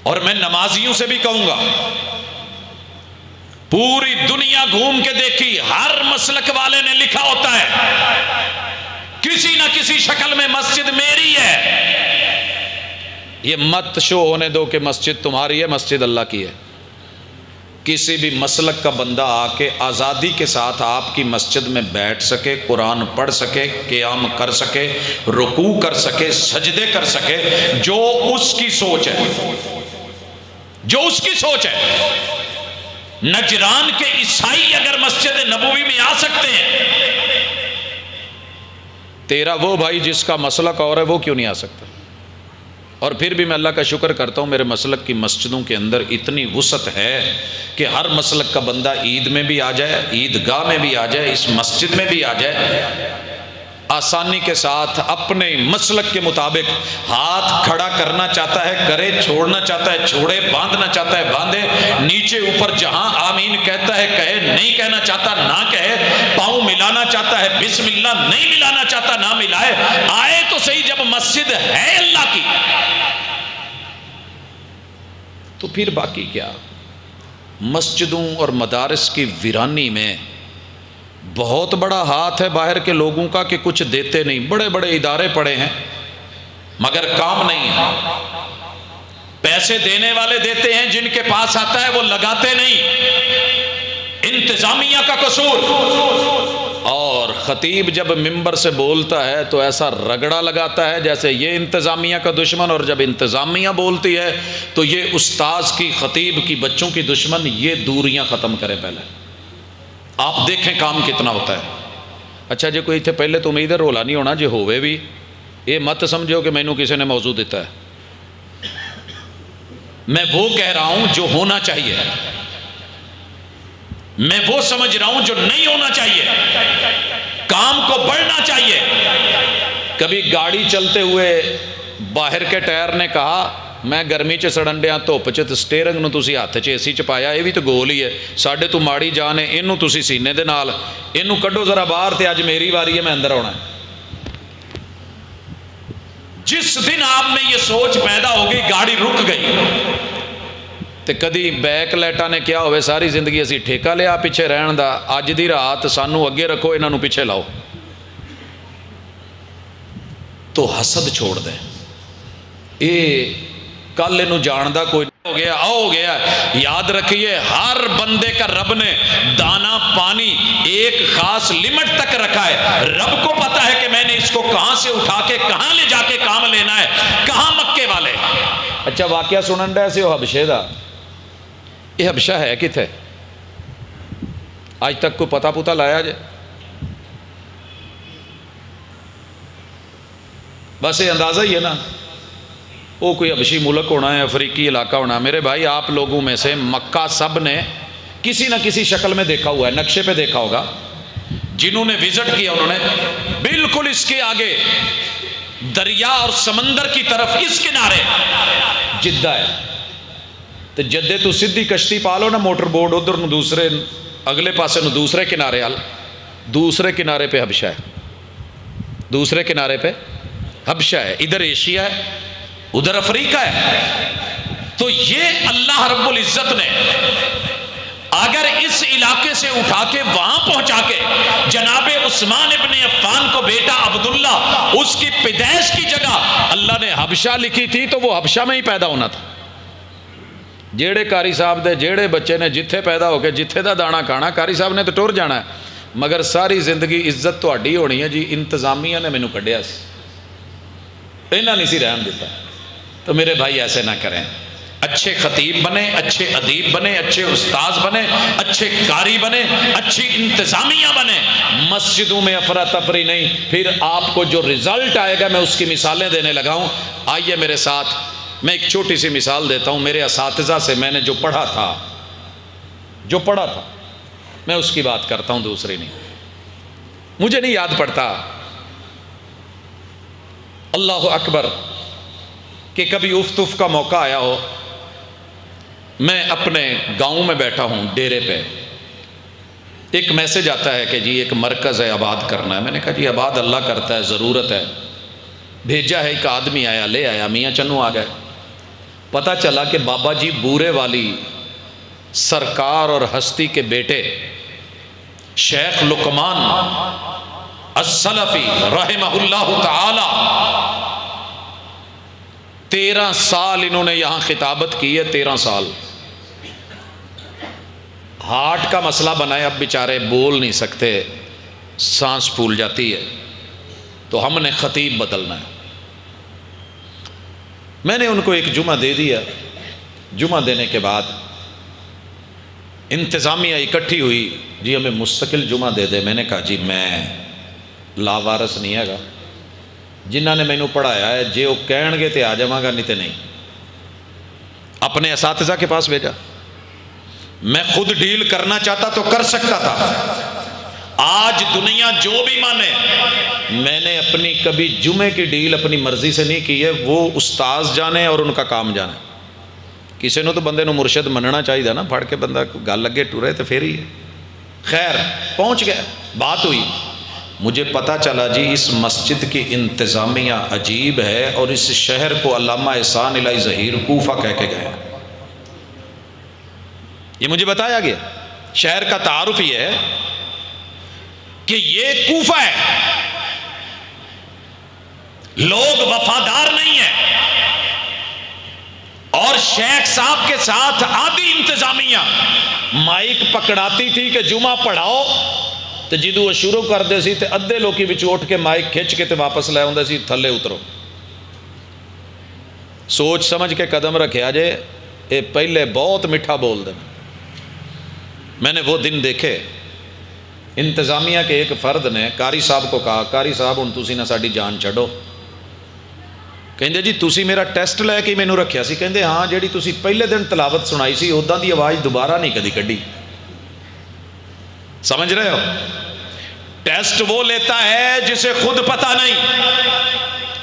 اور میں نمازیوں سے بھی کہوں گا، پوری دنیا گھوم کے دیکھی، ہر مسلک والے نے لکھا ہوتا ہے کسی نہ کسی شکل میں مسجد میری ہے. یہ مت شو ہونے دو کہ مسجد تمہاری ہے، مسجد اللہ کی ہے. کسی بھی مسلک کا بندہ آ کے آزادی کے ساتھ آپ کی مسجد میں بیٹھ سکے، قرآن پڑھ سکے، قیام کر سکے، رکوع کر سکے، سجدے کر سکے، جو اس کی سوچ ہے، جو اس کی سوچ ہے. نجران کے عیسائی اگر مسجد نبوی میں آ سکتے ہیں، تیرا وہ بھائی جس کا مسلک اور ہے وہ کیوں نہیں آ سکتا؟ اور پھر بھی میں اللہ کا شکر کرتا ہوں، میرے مسلک کی مسجدوں کے اندر اتنی وسعت ہے کہ ہر مسلک کا بندہ عید میں بھی آ جائے، عیدگاہ میں بھی آ جائے، اس مسجد میں بھی آ جائے، آسانی کے ساتھ اپنے مسلک کے مطابق ہاتھ کھڑا کرنا چاہتا ہے کرے، چھوڑنا چاہتا ہے چھوڑے، باندھنا چاہتا ہے باندھے، نیچے اوپر جہاں آمین کہتا ہے کہے، نہیں کہنا چاہتا نہ کہے، پاؤں ملانا چاہتا ہے بسم اللہ نہیں ملانا چاہتا نہ ملائے. آئے تو صحیح، جب مسجد ہے اللہ کی تو پھر باقی کیا؟ مسجدوں اور مدارس کی ویرانی میں بہت بڑا ہاتھ ہے باہر کے لوگوں کا کہ کچھ دیتے نہیں. بڑے بڑے ادارے پڑے ہیں مگر کام نہیں ہے. پیسے دینے والے دیتے ہیں، جن کے پاس آتا ہے وہ لگاتے نہیں. انتظامیہ کا قصور. اور خطیب جب ممبر سے بولتا ہے تو ایسا رگڑا لگاتا ہے جیسے یہ انتظامیہ کا دشمن، اور جب انتظامیہ بولتی ہے تو یہ استاذ کی، خطیب کی، بچوں کی دشمن. یہ دوریاں ختم کرے پہلے، آپ دیکھیں کام کتنا ہوتا ہے. اچھا جی کوئی تھے پہلے تو امید ہے رولا نہیں ہونا، جی ہوئے بھی یہ مت سمجھو کہ مینوں کسی نے موضوع دیتا ہے. میں وہ کہہ رہا ہوں جو ہونا چاہیے، میں وہ سمجھ رہا ہوں جو نہیں ہونا چاہیے. کام کو بڑھنا چاہیے. کبھی گاڑی چلتے ہوئے باہر کے ٹائر نے کہا میں گرمی چ سڑن ڈیا، دھوپ چ سٹیئرنگ نو تسی ہاتھ چ اے سی چ پایا، یہ بھی تو گول ہی ہے، ساڈے تو ماڑی جان ہے، اینوں تسی سینے دے نال اینوں کڈو ذرا باہر تے اج میری واری ہے، میں اندر آنا ہے. جس دن آپ میں یہ سوچ پیدا ہو گئی گاڑی رک گئی. تے کدی بیک لائٹاں نے کیا ہوئے ساری زندگی اسی ٹھیکہ لیا پیچھے رہن دا، اج دی رات سانو اگے رکھو، انہاں نو پیچھے لاؤ. تو حسد چھوڑ دیں. اے کل انہوں جاندہ کوئی ہو گیا ہو گیا. یاد رکھیے ہر بندے کا رب نے دانا پانی ایک خاص لمٹ تک رکھا ہے. رب کو پتا ہے کہ میں نے اس کو کہاں سے اٹھا کے کہاں لے جا کے کام لینا ہے. کہاں مکے والے. اچھا واقعہ سنن رہے سے وہ حبشے دا، یہ حبشہ ہے کتھے؟ آج تک کو پتہ پتہ لایا جائے؟ بس یہ اندازہ ہی ہے نا، وہ کوئی حبشی ملک ہونا ہے، افریقی علاقہ ہونا. میرے بھائی آپ لوگوں میں سے مکہ سب نے کسی نہ کسی شکل میں دیکھا ہوا ہے، نقشے پہ دیکھا ہوگا. جنہوں نے وزٹ کیا انہوں نے بالکل اس کے آگے دریا اور سمندر کی طرف اس کنارے جدہ ہے. تو جدے تو سیدھی کشتی پالو نا، موٹر بورڈ ادھر نو دوسرے اگلے پاسے نو دوسرے کنارے حل، دوسرے کنارے پہ حبشہ ہے، دوسرے کنارے پہ حبشہ ہے. ادھر ایشیا ہے، ادھر افریقہ ہے. تو یہ اللہ رب العزت نے اگر اس علاقے سے اٹھا کے وہاں پہنچا کے جناب عثمان ابن عفان کو بیٹا عبداللہ اس کی پیدائش کی جگہ اللہ نے حبشہ لکھی تھی، تو وہ حبشہ میں ہی پیدا ہونا تھا. جیڑے قاری صاحب دے جیڑے بچے نے جتھے پیدا ہو کے جتھے دا دانا کھانا، قاری صاحب نے تو ٹر جانا ہے، مگر ساری زندگی عزت تو ہڈی ہونی ہے. جی انتظامیہ نے مینوں کڈیا سی، انہاں نہیں سی رحم دیتا. تو میرے بھائی ایسے نہ کریں، اچھے خطیب بنے، اچھے ادیب بنے، اچھے استاذ بنے، اچھے قاری بنے، اچھی انتظامیہ بنے. مسجدوں میں افراتفری نہیں. پھر آپ کو جو رزلٹ آئے گا میں اس کی مثالیں دینے لگا ہوں. آئیے میرے ساتھ، میں ایک چھوٹی سی مثال دیتا ہوں. میرے اساتذہ سے میں نے جو پڑھا تھا میں اس کی بات کرتا ہوں، دوسری نہیں. مجھے نہیں یاد پڑتا، اللہ اکبر، کہ کبھی افتف کا موقع آیا ہو. میں اپنے گاؤں میں بیٹھا ہوں ڈیرے پہ، ایک میسج آتا ہے کہ جی ایک مرکز ہے، آباد کرنا ہے. میں نے کہا جی آباد اللہ کرتا ہے، ضرورت ہے. بھیجا ہے، ایک آدمی آیا، لے آیا، میاں چنو آ گئے. پتہ چلا کہ بابا جی بورے والی سرکار اور ہستی کے بیٹے شیخ لقمان السلفی رحمہ اللہ تعالی 13 سال انہوں نے یہاں خطابت کی ہے. 13 سال ہارٹ کا مسئلہ بنا ہے، اب بیچارے بول نہیں سکتے، سانس پھول جاتی ہے، تو ہم نے خطیب بدلنا ہے. میں نے ان کو ایک جمعہ دے دیا. جمعہ دینے کے بعد انتظامیہ اکٹھی ہوئی، جی ہمیں مستقل جمعہ دے دے. میں نے کہا جی میں لاوارث نہیں ہے گا، جنہ نے مینوں پڑھایا ہے جے وہ کہن گے تے آ جاواں گا، نہیں تے نہیں. اپنے اساتذہ کے پاس بھیجا. میں خود ڈیل کرنا چاہتا تو کر سکتا تھا. آج دنیا جو بھی مانے، میں نے اپنی کبھی جمعے کی ڈیل اپنی مرضی سے نہیں کی ہے. وہ استاذ جانے اور ان کا کام جانے. کسی نے تو بندے نو مرشد مننا چاہیے نا، پڑھ کے بندہ گل لگے ٹورے تو پھر ہی. خیر پہنچ گئے، بات ہوئی. مجھے پتا چلا جی اس مسجد کی انتظامیہ عجیب ہے، اور اس شہر کو علامہ احسان الہی ظہیر کوفہ کہہ کے گئے. یہ مجھے بتایا گیا. شہر کا تعارف یہ ہے کہ یہ کوفہ ہے. لوگ وفادار نہیں ہیں، اور شیخ صاحب کے ساتھ آدھی انتظامیہ مائک پکڑاتی تھی کہ جمعہ پڑھاؤ، تو جدو وہ شروع کر دے سی تے ادھے لوکی وچ اٹھ کے مائک کھچ کے تے واپس لے آندے سی، تھلے اترو. سوچ سمجھ کے قدم رکھیا جے، اے پہلے بہت میٹھا بول دے. میں نے وہ دن دیکھے. انتظامیہ کے ایک فرد نے قاری صاحب کو کہا، قاری صاحب ہن تسی نہ ساڈی جان چھڈو. کہندے جی تسی میرا ٹیسٹ لے کے مینوں رکھیا سی. کہندے ہاں، جیڑی تسی پہلے دن تلاوت سنائی سی اوداں دی آواز دوبارہ نہیں کدی کڈی. سمجھ رہے ہو؟ ٹیسٹ وہ لیتا ہے جسے خود پتہ نہیں،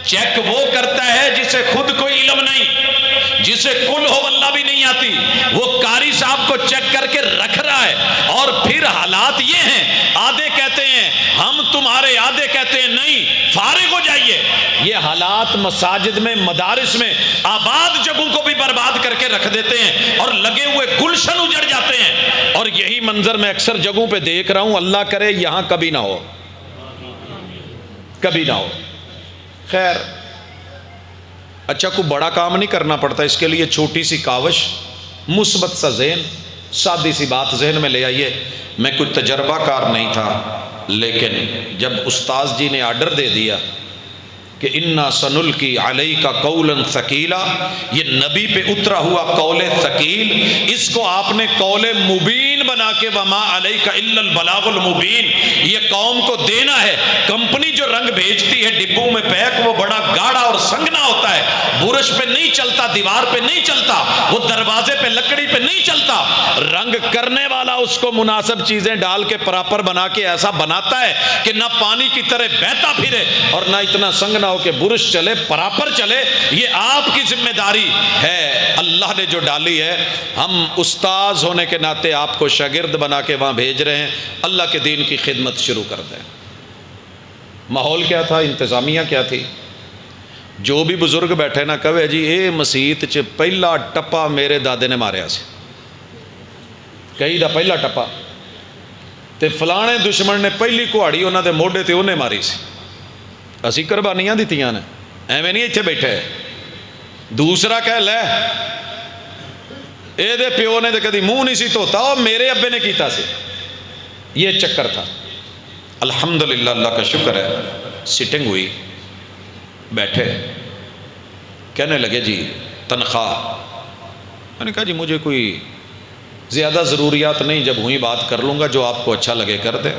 چیک وہ کرتا ہے جسے خود کوئی علم نہیں، جسے کل ہو اللہ بھی نہیں آتی. وہ قاری صاحب کو چیک کر کے رکھ رہا ہے. اور پھر حالات یہ ہیں، آدھے کہتے ہیں ہم تمہارے، آدھے کہتے ہیں نہیں، فارغ ہو جائیے. یہ حالات مساجد میں، مدارس میں آباد جگہوں کو بھی برباد کر کے رکھ دیتے ہیں، اور لگے ہوئے گلشن اجڑ جاتے ہیں. اور یہی منظر میں اکثر جگہوں پہ دیکھ رہا ہوں. اللہ کرے یہاں کبھی نہ ہو، کبھی نہ ہو. خیر اچھا، کوئی بڑا کام نہیں کرنا پڑتا اس کے لیے. چھوٹی سی کاوش، مثبت سا ذہن، سادی سی بات ذہن میں لے آئیے. میں کوئی تجربہ کار نہیں تھا، لیکن جب استاذ جی نے آرڈر دے دیا کہ انا سنلقی علیک قولا ثقیلا، یہ نبی پہ اترا ہوا قول ثقیل، اس کو آپ نے قول مبین بنا کے وما علیک الا البلاغ المبین یہ قوم کو دینا ہے. کمپنی جو رنگ بھیجتی ہے ڈبوں میں پیک، وہ بڑا گاڑ نہیں چلتا، دیوار پہ نہیں چلتا، وہ دروازے پہ لکڑی پہ نہیں چلتا، رنگ کرنے والا اس کو مناسب چیزیں ڈال کے پراپر بنا کے ایسا بناتا ہے کہ نہ پانی کی طرح بہتا پھرے اور نہ اتنا سنگ نہ ہو کہ برش چلے، پراپر چلے۔ یہ آپ کی ذمہ داری ہے، اللہ نے جو ڈالی ہے۔ ہم استاذ ہونے کے ناطے آپ کو شاگرد بنا کے وہاں بھیج رہے ہیں، اللہ کے دین کی خدمت شروع کر دیں۔ ماحول کیا تھا، انتظامیہ کیا تھی؟ جو بھی بزرگ بیٹھے نا کہے جی اے مسیت چ پہلا ٹپا میرے دادے نے ماریا سی، کئی دا پہلا ٹپا تے فلانے دشمن نے پہلی کہاڑی انہوں دے موڈے تے انہیں ماری سی، اسی قربانیاں دیتیاں نے، ایویں نہیں اتنے بیٹھے۔ دوسرا کہہ لے اے دے پیو نے تے کدی منہ نہیں سی دھوتا، اور میرے ابے نے کیتا سی، یہ چکر تھا۔ الحمدللہ اللہ کا شکر ہے، سٹنگ ہوئی، بیٹھے، کہنے لگے جی تنخواہ۔ میں نے کہا جی مجھے کوئی زیادہ ضروریات نہیں، جب ہوئی بات کر لوں گا، جو آپ کو اچھا لگے کر دیں۔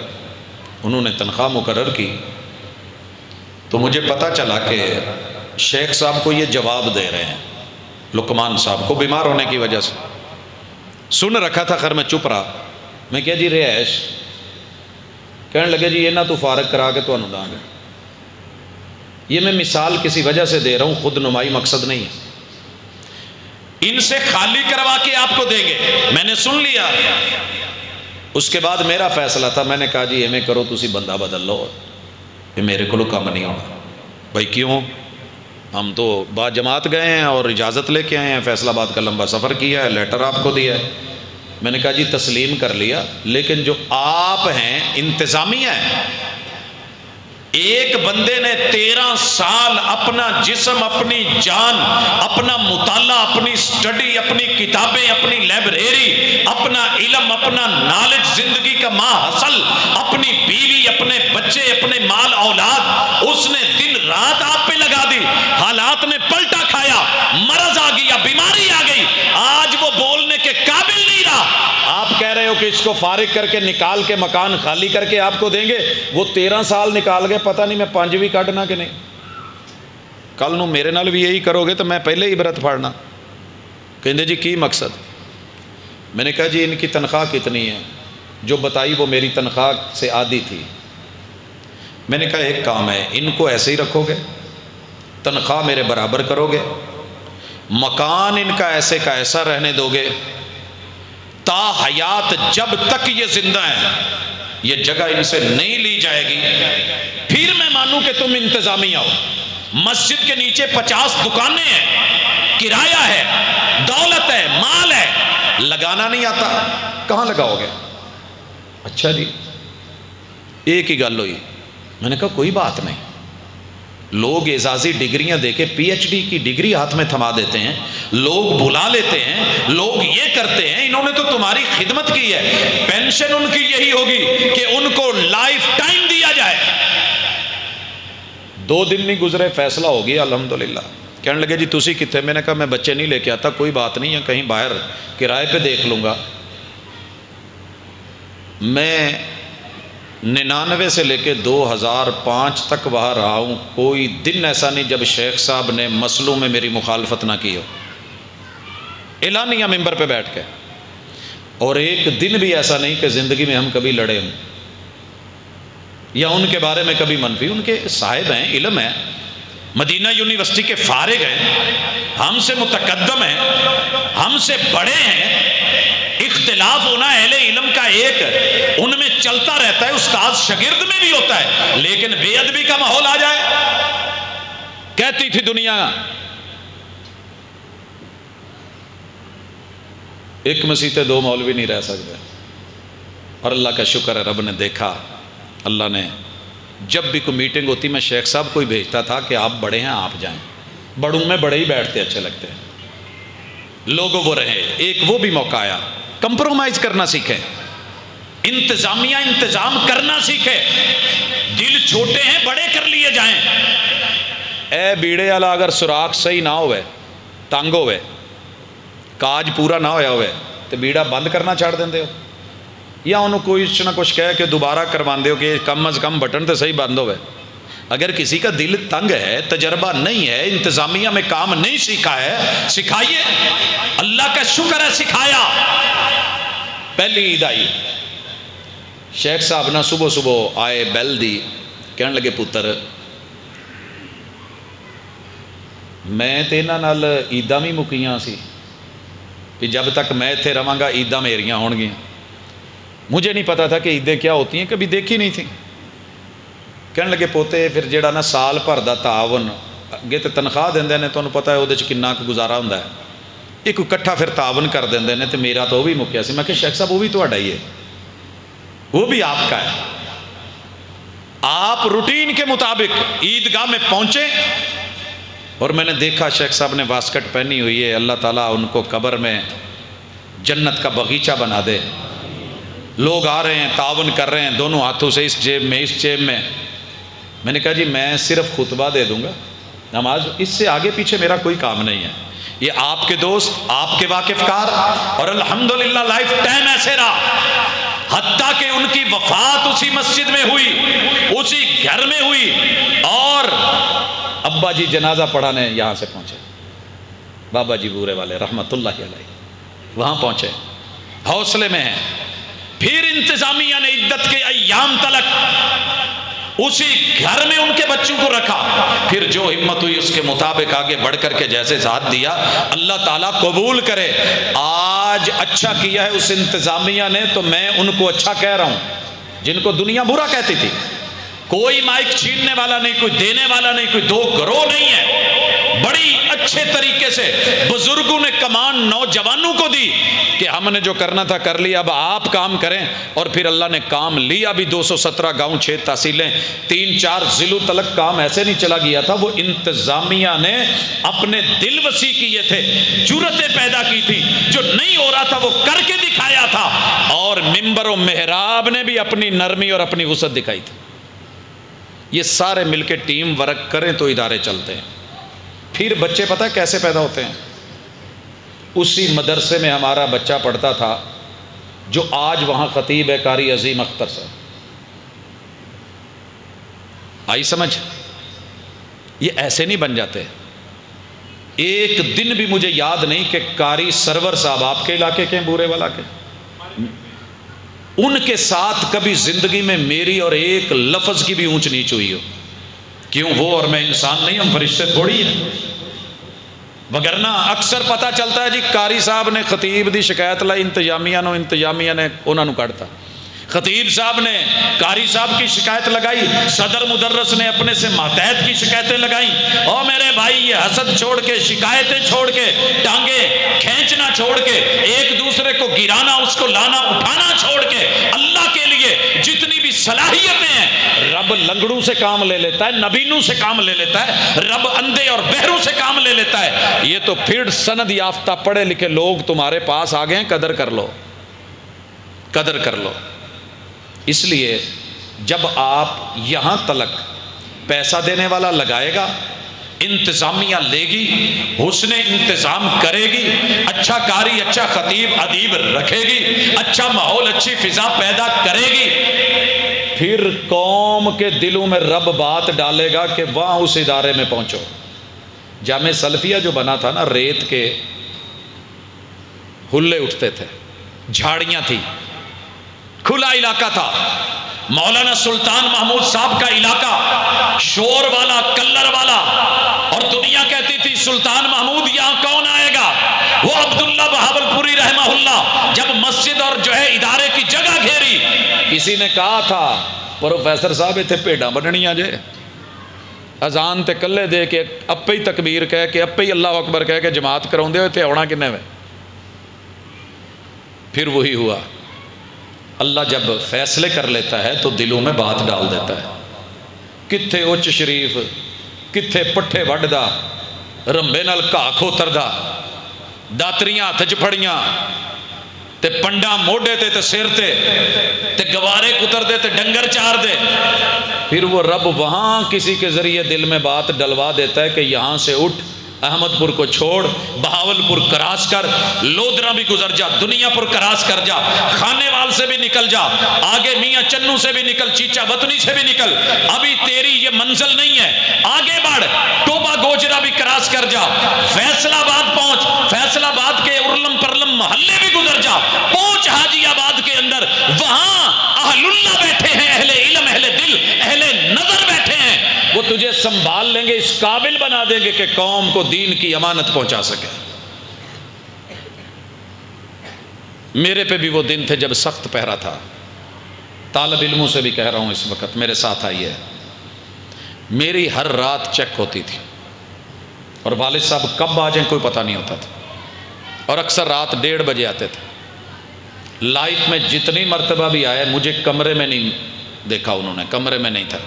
انہوں نے تنخواہ مقرر کی تو مجھے پتہ چلا کہ شیخ صاحب کو یہ جواب دے رہے ہیں، لقمان صاحب کو بیمار ہونے کی وجہ سے۔ سن رکھا تھا، خیر میں چپ رہا۔ میں کہا جی رہائش، کہنے لگے جی یہ نہ تو فارغ کرا کے تو داں گے۔ یہ میں مثال کسی وجہ سے دے رہا ہوں، خود نمائی مقصد نہیں ہے۔ ان سے خالی کروا کے آپ کو دیں گے، میں نے سن لیا۔ اس کے بعد میرا فیصلہ تھا، میں نے کہا جی ایویں کرو تسی بندہ بدل لو، یہ میرے کو کام نہیں ہونا۔ بھائی کیوں؟ ہم تو با جماعت گئے ہیں اور اجازت لے کے آئے ہیں، فیصل آباد کا لمبا سفر کیا ہے، لیٹر آپ کو دیا ہے۔ میں نے کہا جی تسلیم کر لیا، لیکن جو آپ ہیں انتظامیہ ہیں، ایک بندے نے 13 سال اپنا جسم، اپنی جان، اپنا مطالعہ، اپنی سٹڈی، اپنی کتابیں، اپنی لائبریری، اپنا علم، اپنا نالج، زندگی کا ماحصل، اپنی بیوی، اپنے بچے، اپنے مال اولاد، اس نے دن رات آپ پہ لگا دی، حالات نے پلٹا کھایا، مرض آ گیا، بیماری آ گئی، آج وہ بولنے کے قابل نہیں رہا۔ آپ کہہ رہے ہو کہ اس کو فارغ کر کے نکال کے مکان خالی کر کے آپ کو دیں گے، وہ 13 سال نکال گئے، پتہ نہیں میں 5 بھی کاٹنا کہ نہیں۔ کل نو میرے نال بھی یہی کرو گے تو میں پہلے ہی عبرت پھاڑنا۔ کہندے جی کی مقصد؟ میں نے کہا جی ان کی تنخواہ کتنی ہے؟ جو بتائی وہ میری تنخواہ سے آدھی تھی۔ میں نے کہا ایک کام ہے، ان کو ایسے ہی رکھو گے، تنخواہ میرے برابر کرو گے، مکان ان کا ایسے کا ایسا رہنے دو گے، تا حیات جب تک یہ زندہ ہیں یہ جگہ ان سے نہیں لی جائے گی، پھر میں مانوں کہ تم انتظامیہ ہو۔ مسجد کے نیچے 50 دکانیں ہیں، کرایہ ہے، دولت ہے، مال ہے، لگانا نہیں آتا، کہاں لگاؤ گے؟ اچھا جی ایک ہی گل ہوئی۔ میں نے کہا کوئی بات نہیں، لوگ اعزازی ڈگریاں دے کے پی ایچ ڈی کی ڈگری ہاتھ میں تھما دیتے ہیں، لوگ بلا لیتے ہیں، لوگ یہ کرتے ہیں، انہوں نے تو تمہاری خدمت کی ہے، پینشن ان کی یہی ہوگی کہ ان کو لائف ٹائم دیا جائے۔ 2 دن نہیں گزرے فیصلہ ہو گیا الحمدللہ۔ کہنے لگے جی تسی کتنے؟ میں نے کہا میں بچے نہیں لے کے آتا، کوئی بات نہیں ہے، کہیں باہر کرائے پہ دیکھ لوں گا۔ میں 99 سے لے کے 2005 تک وہاں رہا ہوں، کوئی دن ایسا نہیں جب شیخ صاحب نے مسئلوں میں میری مخالفت نہ کی ہو، اعلانیہ ممبر پہ بیٹھ کے، اور ایک دن بھی ایسا نہیں کہ زندگی میں ہم کبھی لڑے ہوں یا ان کے بارے میں کبھی منفی۔ ان کے صاحب ہیں، علم ہے، مدینہ یونیورسٹی کے فارغ ہیں، ہم سے متقدم ہیں، ہم سے بڑے ہیں۔ اختلاف ہونا اہل علم کا ایک ان میں چلتا رہتا ہے، استاد شاگرد میں بھی ہوتا ہے، لیکن بے ادبی کا ماحول آ جائے، کہتی تھی دنیا ایک مسیح 2 مولوی نہیں رہ سکتے، اور اللہ کا شکر ہے رب نے دیکھا، اللہ نے جب بھی کوئی میٹنگ ہوتی میں شیخ صاحب کو ہی بھیجتا تھا کہ آپ بڑے ہیں آپ جائیں، بڑوں میں بڑے ہی بیٹھتے اچھے لگتے ہیں، لوگوں وہ رہے۔ ایک وہ بھی موقع آیا، کمپرومائز کرنا سیکھیں، انتظامیہ انتظام کرنا سیکھے، دل چھوٹے ہیں بڑے کر لیے جائیں۔ اے بیڑے والا اگر سوراخ صحیح نہ ہوئے، تنگ ہوئے، کاج پورا نہ ہویا ہوئے تو بیڑا بند کرنا چھاڑ دیندے ہو، یا انہوں کوئی نہ کچھ کہہ کہ دوبارہ کرواندے ہو کہ کم از کم بٹن تو صحیح بند ہوئے۔ اگر کسی کا دل تنگ ہے، تجربہ نہیں ہے، انتظامیہ میں کام نہیں سیکھا ہے، سکھائیے۔ اللہ کا شکر ہے سکھایا۔ پہلی عید آئی، شیخ صاحب نہ صبح صبح آئے، بیل دی، کہنے لگے پتر میں تے انہاں نال عیداں بھی مکیاں سی کہ جب تک میں اتنے رہاں گا عیداں میریاں ہون گیاں۔ مجھے نہیں پتا تھا کہ عیدیں کیا ہوتی ہیں، کبھی دیکھی نہیں تھیں۔ کہنے لگے پوتے پھر جیڑا نا سال بھر دا تعاون اگے تے تنخواہ دیندے نے، تانوں پتہ ہے وہ کنا کُ گزارا ہوندا ہے، ایک اکٹھا پھر تعاون کر دیندے نے، تے میرا تو وہ بھی مکیا سی۔ میں کہ شیخ صاحب وہ بھی تہاڈا ہی ہے، وہ بھی آپ کا ہے۔ آپ روٹین کے مطابق عیدگاہ میں پہنچے اور میں نے دیکھا شیخ صاحب نے واسکٹ پہنی ہوئی ہے، اللہ تعالیٰ ان کو قبر میں جنت کا باغیچہ بنا دے۔ لوگ آ رہے ہیں، تعاون کر رہے ہیں، دونوں ہاتھوں سے اس جیب میں اس جیب میں۔ میں نے کہا جی میں صرف خطبہ دے دوں گا، نماز اس سے آگے پیچھے میرا کوئی کام نہیں ہے۔ یہ آپ کے دوست، آپ کے واقف کار، اور الحمدللہ لائف ٹائم ایسے رہا، حتیٰ کہ ان کی وفات اسی مسجد میں ہوئی، اسی گھر میں ہوئی، اور ابا جی جنازہ پڑھانے یہاں سے پہنچے، بابا جی بورے والے رحمت اللہ علیہ وہاں پہنچے، حوصلے میں ہیں۔ پھر انتظامیہ نے عدت کے ایام تلک اسی گھر میں ان کے بچوں کو رکھا، پھر جو ہمت ہوئی اس کے مطابق آگے بڑھ کر کے جیسے ساتھ دیا، اللہ تعالیٰ قبول کرے۔ آج اچھا کیا ہے اس انتظامیہ نے، تو میں ان کو اچھا کہہ رہا ہوں جن کو دنیا برا کہتی تھی۔ کوئی مائک چھیننے والا نہیں، کوئی دینے والا نہیں، کوئی دو گروہ نہیں ہے۔ بڑی اچھے طریقے سے بزرگوں نے کمان نوجوانوں کو دی کہ ہم نے جو کرنا تھا کر لیا، اب آپ کام کریں، اور پھر اللہ نے کام لیا بھی۔ 217 گاؤں، 6 تحصیلیں، 3-4 ضلعوں تلک کام ایسے نہیں چلا گیا تھا، وہ انتظامیہ نے اپنے دل وسیع کیے تھے، جرأتیں پیدا کی تھی، جو نہیں ہو رہا تھا وہ کر کے دکھایا تھا، اور منبر و محراب نے بھی اپنی نرمی اور اپنی وسعت دکھائی تھی۔ یہ سارے مل کے ٹیم ورک کریں تو ادارے چلتے ہیں۔ پھر بچے پتہ کیسے پیدا ہوتے ہیں؟ اسی مدرسے میں ہمارا بچہ پڑھتا تھا جو آج وہاں خطیب ہے، قاری عظیم اختر صاحب۔ آئی سمجھ؟ یہ ایسے نہیں بن جاتے۔ ایک دن بھی مجھے یاد نہیں کہ قاری سرور صاحب آپ کے علاقے کے بورے والا کے، ان کے ساتھ کبھی زندگی میں میری اور ایک لفظ کی بھی اونچ نیچ ہوئی ہو۔ کیوں؟ وہ اور میں انسان نہیں، ہم فرشتے تھوڑی ہیں۔ وگرنہ اکثر پتہ چلتا ہے جی قاری صاحب نے خطیب دی شکایت لائی انتظامیہ نے انہوں نے کاٹتا، خطیب صاحب نے قاری صاحب کی شکایت لگائی، صدر مدرس نے اپنے سے ماتحت کی شکایتیں لگائیں۔ او میرے بھائی، یہ حسد چھوڑ کے، شکایتیں چھوڑ کے، ٹانگیں کھینچنا چھوڑ کے، ایک دوسرے کو گرانا، اس کو لانا اٹھانا چھوڑ کے، اللہ کے لیے جتنی بھی صلاحیتیں ہیں، رب لنگڑوں سے کام لے لیتا ہے، نبینوں سے کام لے لیتا ہے، رب اندھے اور بہروں سے کام لے لیتا ہے۔ یہ تو پھر سند یافتہ پڑھے لکھے لوگ تمہارے پاس آ گئے ہیں، قدر کر لو، قدر کر لو۔ اس لیے جب آپ یہاں تلک پیسہ دینے والا لگائے گا، انتظامیہ لے گی، حسن انتظام کرے گی، اچھا قاری، اچھا خطیب ادیب رکھے گی، اچھا ماحول، اچھی فضا پیدا کرے گی، پھر قوم کے دلوں میں رب بات ڈالے گا کہ وہاں اس ادارے میں پہنچو۔ جامع سلفیہ جو بنا تھا نا، ریت کے ہلے اٹھتے تھے، جھاڑیاں تھی، کھلا علاقہ تھا، مولانا سلطان محمود صاحب کا علاقہ، شور والا، کلر والا، اور دنیا کہتی تھی سلطان محمود یہاں کون آئے گا؟ وہ عبداللہ بہاولپوری رحمہ اللہ جب مسجد اور جو ہے ادارے کی جگہ گھیری، کسی نے کہا تھا پروفیسر صاحب اتنے بھیڈاں بننیاں جے، اذان تے کلے دے کے اپے ہی تکبیر کہہ کے، اپے ہی اللہ اکبر کہہ کے جماعت کراؤندے ہوئے تھے، ہونا کنے میں؟ پھر وہی ہوا۔ اللہ جب فیصلے کر لیتا ہے تو دلوں میں بات ڈال دیتا ہے۔ کتھے اچ شریف، کتھے پٹھے وڈدا، رمبے نال گھا کھوتردا، داتریاں ہتھ چ پھڑیاں تے پنڈا موڈے تے سر تے گوارے کتر دے تے ڈنگر چار دے۔ پھر وہ رب وہاں کسی کے ذریعے دل میں بات ڈلوا دیتا ہے کہ یہاں سے اٹھ، احمد پور کو چھوڑ، بہاول پور کراس کر، لودرا بھی گزر جا، دنیا پور کراس کر جا، خانے وال سے بھی نکل جا، آگے میاں چنو سے بھی نکل، چیچا وطنی سے بھی نکل، ابھی تیری یہ منزل نہیں ہے، آگے بڑھ، ٹوبا گوجرا بھی کراس کر جا، فیصل آباد پہنچ، فیصل آباد کے ارلم پرلم محلے بھی گزر جا، پہنچ حاجی آباد کے اندر، وہاں اہل اللہ بیٹھے ہیں، اہل علم، اہل دل، اہل نظر بیٹھے ہیں، وہ تجھے سنبھال لیں گے، اس قابل بنا دیں گے کہ قوم کو دین کی امانت پہنچا سکے۔ میرے پہ بھی وہ دن تھے جب سخت پہرا تھا، طالب علموں سے بھی کہہ رہا ہوں اس وقت، میرے ساتھ آئیے، میری ہر رات چیک ہوتی تھی، اور والد صاحب کب آ جائیں کوئی پتہ نہیں ہوتا تھا، اور اکثر رات 1:30 بجے آتے تھے۔ لائف میں جتنی مرتبہ بھی آئے مجھے کمرے میں نہیں دیکھا انہوں نے، کمرے میں نہیں تھا،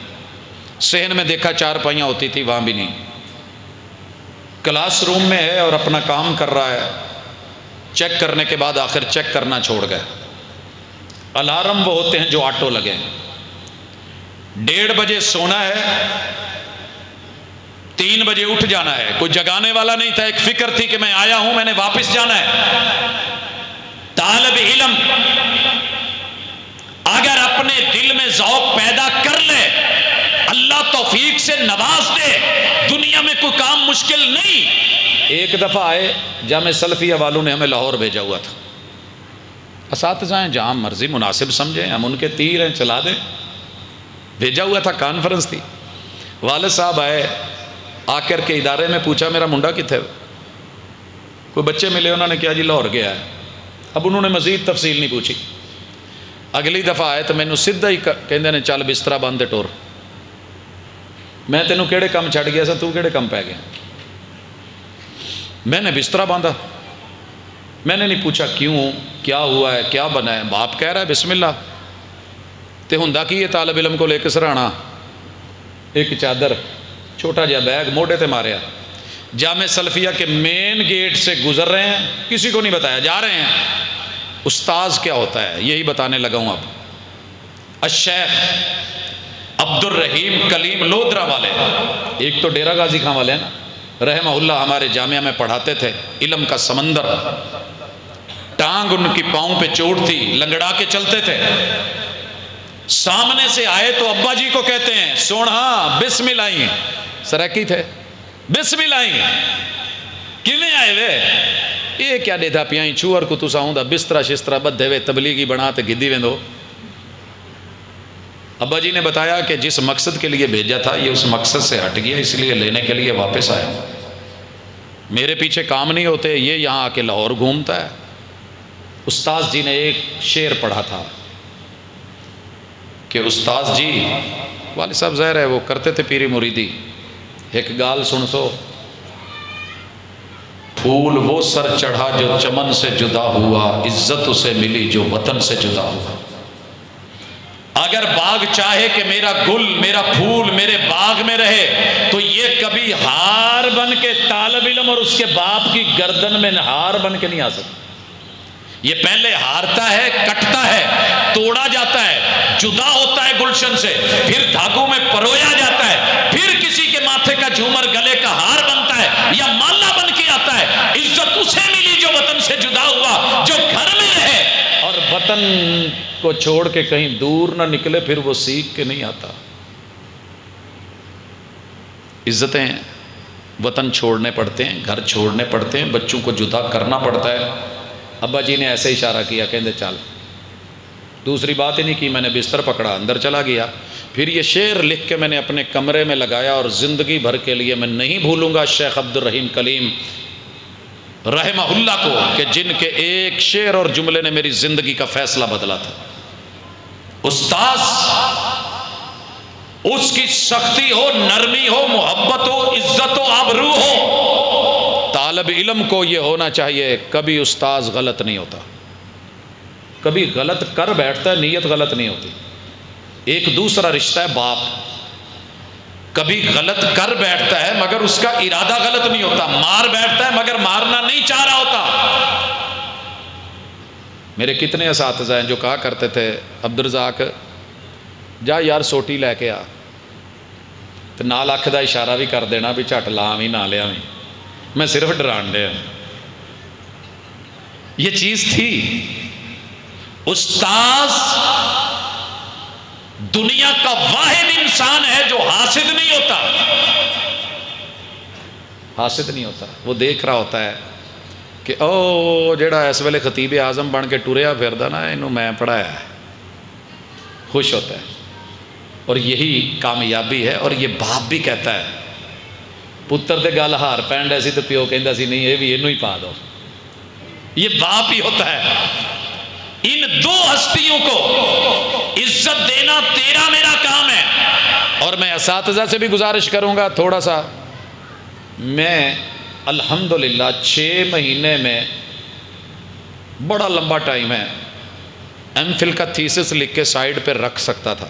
صحن میں دیکھا، 4 پائیاں ہوتی تھی، وہاں بھی نہیں، کلاس روم میں ہے اور اپنا کام کر رہا ہے، چیک کرنے کے بعد آخر چیک کرنا چھوڑ گئے۔ الارم وہ ہوتے ہیں جو آٹو لگے، 1:30 بجے سونا ہے، 3 بجے اٹھ جانا ہے، کوئی جگانے والا نہیں تھا، ایک فکر تھی کہ میں آیا ہوں، میں نے واپس جانا ہے۔ طالب علم اگر اپنے دل میں ذوق پیدا کر لے، اللہ توفیق سے نواز دے، دنیا میں کوئی کام مشکل نہیں۔ ایک دفعہ آئے، جامع سلفیہ والوں نے ہمیں لاہور بھیجا ہوا تھا، اساتذہ ہیں جہاں مرضی مناسب سمجھیں، ہم ان کے تیر ہیں چلا دیں، بھیجا ہوا تھا، کانفرنس تھی، والد صاحب آئے، آ کر کے ادارے میں پوچھا میرا منڈا کتنے، کوئی بچے ملے، انہوں نے کیا جی لاہور گیا ہے، اب انہوں نے مزید تفصیل نہیں پوچھی۔ اگلی دفعہ آئے تو مینوں سیدھا ہی کہندے نے چل بسترا بند ٹور، میں تینوں کیڑے کام چھڑ گیا سا، تو کیڑے کام پہ گیا، میں نے بسترا باندھا، میں نے نہیں پوچھا کیوں، کیا ہوا ہے، کیا بنا ہے، باپ کہہ رہا ہے بسم اللہ، تے ہوندا کی یہ طالب علم کو لے کے سرانا، ایک چادر، چھوٹا جہا بیگ موڈے تے ماریا، جامع سلفیہ کے مین گیٹ سے گزر رہے ہیں، کسی کو نہیں بتایا، جا رہے ہیں۔ استاذ کیا ہوتا ہے یہی بتانے لگا ہوں اب۔ الشیخ عبد الرحیم کلیم لودرا والے، ایک تو ڈیرہ غازی خان والے ہیں نا، رحمہ اللہ ہمارے جامعہ میں پڑھاتے تھے، علم کا سمندر، ٹانگ ان کی پاؤں پہ چوٹ تھی، لنگڑا کے چلتے تھے، سامنے سے آئے تو ابا جی کو کہتے ہیں سونا بسم اللہ، سرکی تھے، بسم اللہ، کیویں آئے وے، یہ کیا دیتا پیائیں چور کو تسا ہوں دا بسترا شسترا بدھے وے تبلیغی بنا تے گدی ویندو۔ ابا جی نے بتایا کہ جس مقصد کے لیے بھیجا تھا یہ اس مقصد سے ہٹ گیا، اس لیے لینے کے لیے واپس آیا، میرے پیچھے کام نہیں ہوتے، یہ یہاں آ کے لاہور گھومتا ہے۔ استاذ جی نے ایک شعر پڑھا تھا کہ استاذ جی، والد صاحب ظاہر ہے وہ کرتے تھے پیری مریدی، ایک گال سن سو، پھول وہ سر چڑھا جو چمن سے جدا ہوا، عزت اسے ملی جو وطن سے جدا ہوا۔ اگر باغ چاہے کہ میرا گل، میرا پھول میرے باغ میں رہے، تو یہ کبھی ہار بن کے طالب علم اور اس کے باپ کی گردن میں ہار بن کے نہیں آ سکتا، یہ پہلے ہارتا ہے، کٹتا ہے، توڑا جاتا ہے، جدا ہوتا ہے گلشن سے، پھر دھاگوں میں پرویا جاتا ہے، پھر کسی کے ماتھے کا جھومر گلے کا ہار بنتا ہے یا مالا بن کے آتا ہے۔ عزت اسے ملی جو وطن سے جدا ہوا، جو گھر میں رہے اور وطن کو چھوڑ کے کہیں دور نہ نکلے، پھر وہ سیکھ کے نہیں آتا۔ عزتیں وطن چھوڑنے پڑتے ہیں، گھر چھوڑنے پڑتے ہیں، بچوں کو جدا کرنا پڑتا ہے۔ ابا جی نے ایسے اشارہ کیا، کہندے چل، دوسری بات ہی نہیں کی، میں نے بستر پکڑا، اندر چلا گیا، پھر یہ شعر لکھ کے میں نے اپنے کمرے میں لگایا، اور زندگی بھر کے لیے میں نہیں بھولوں گا شیخ عبد الرحیم کلیم رحمہ اللہ کو، کہ جن کے ایک شعر اور جملے نے میری زندگی کا فیصلہ بدلا تھا۔ استاذ اس کی سختی ہو، نرمی ہو، محبت ہو، عزت و آبرو ہو، طالب علم کو یہ ہونا چاہیے کبھی استاذ غلط نہیں ہوتا، کبھی غلط کر بیٹھتا ہے، نیت غلط نہیں ہوتی۔ ایک دوسرا رشتہ ہے باپ، کبھی غلط کر بیٹھتا ہے مگر اس کا ارادہ غلط نہیں ہوتا، مار بیٹھتا ہے مگر مارنا نہیں چاہ رہا ہوتا۔ میرے کتنے اساتذہ ہیں جو کہا کرتے تھے عبدالرزاق جا یار سوٹی لے کے آ، تو نال اکھ دا اشارہ بھی کر دینا بھی جھٹ لا بھی نہ لیا بھی، میں صرف ڈران دیا. یہ چیز تھی. استاذ دنیا کا واحد انسان ہے جو حاسد نہیں ہوتا. حاسد نہیں ہوتا. وہ دیکھ رہا ہوتا ہے کہ او جڑا اس ویلے خطیب اعظم بن کے ٹریا پھردا نا انہوں میں پڑھایا ہے. خوش ہوتا ہے. اور یہی کامیابی ہے. اور یہ باپ بھی کہتا ہے پتر دے گل ہار پہن ڈے سی تو پیو کہندا سی نہیں یہ بھی اینوں ہی پا دو. یہ باپ ہی ہوتا ہے. ان دو ہستیوں کو عزت دینا تیرا میرا کام ہے. اور میں اساتذہ سے بھی گزارش کروں گا تھوڑا سا. میں الحمدللہ 6 مہینے میں بڑا لمبا ٹائم ہے ایم فل کا تھیسس لکھ کے سائیڈ پہ رکھ سکتا تھا.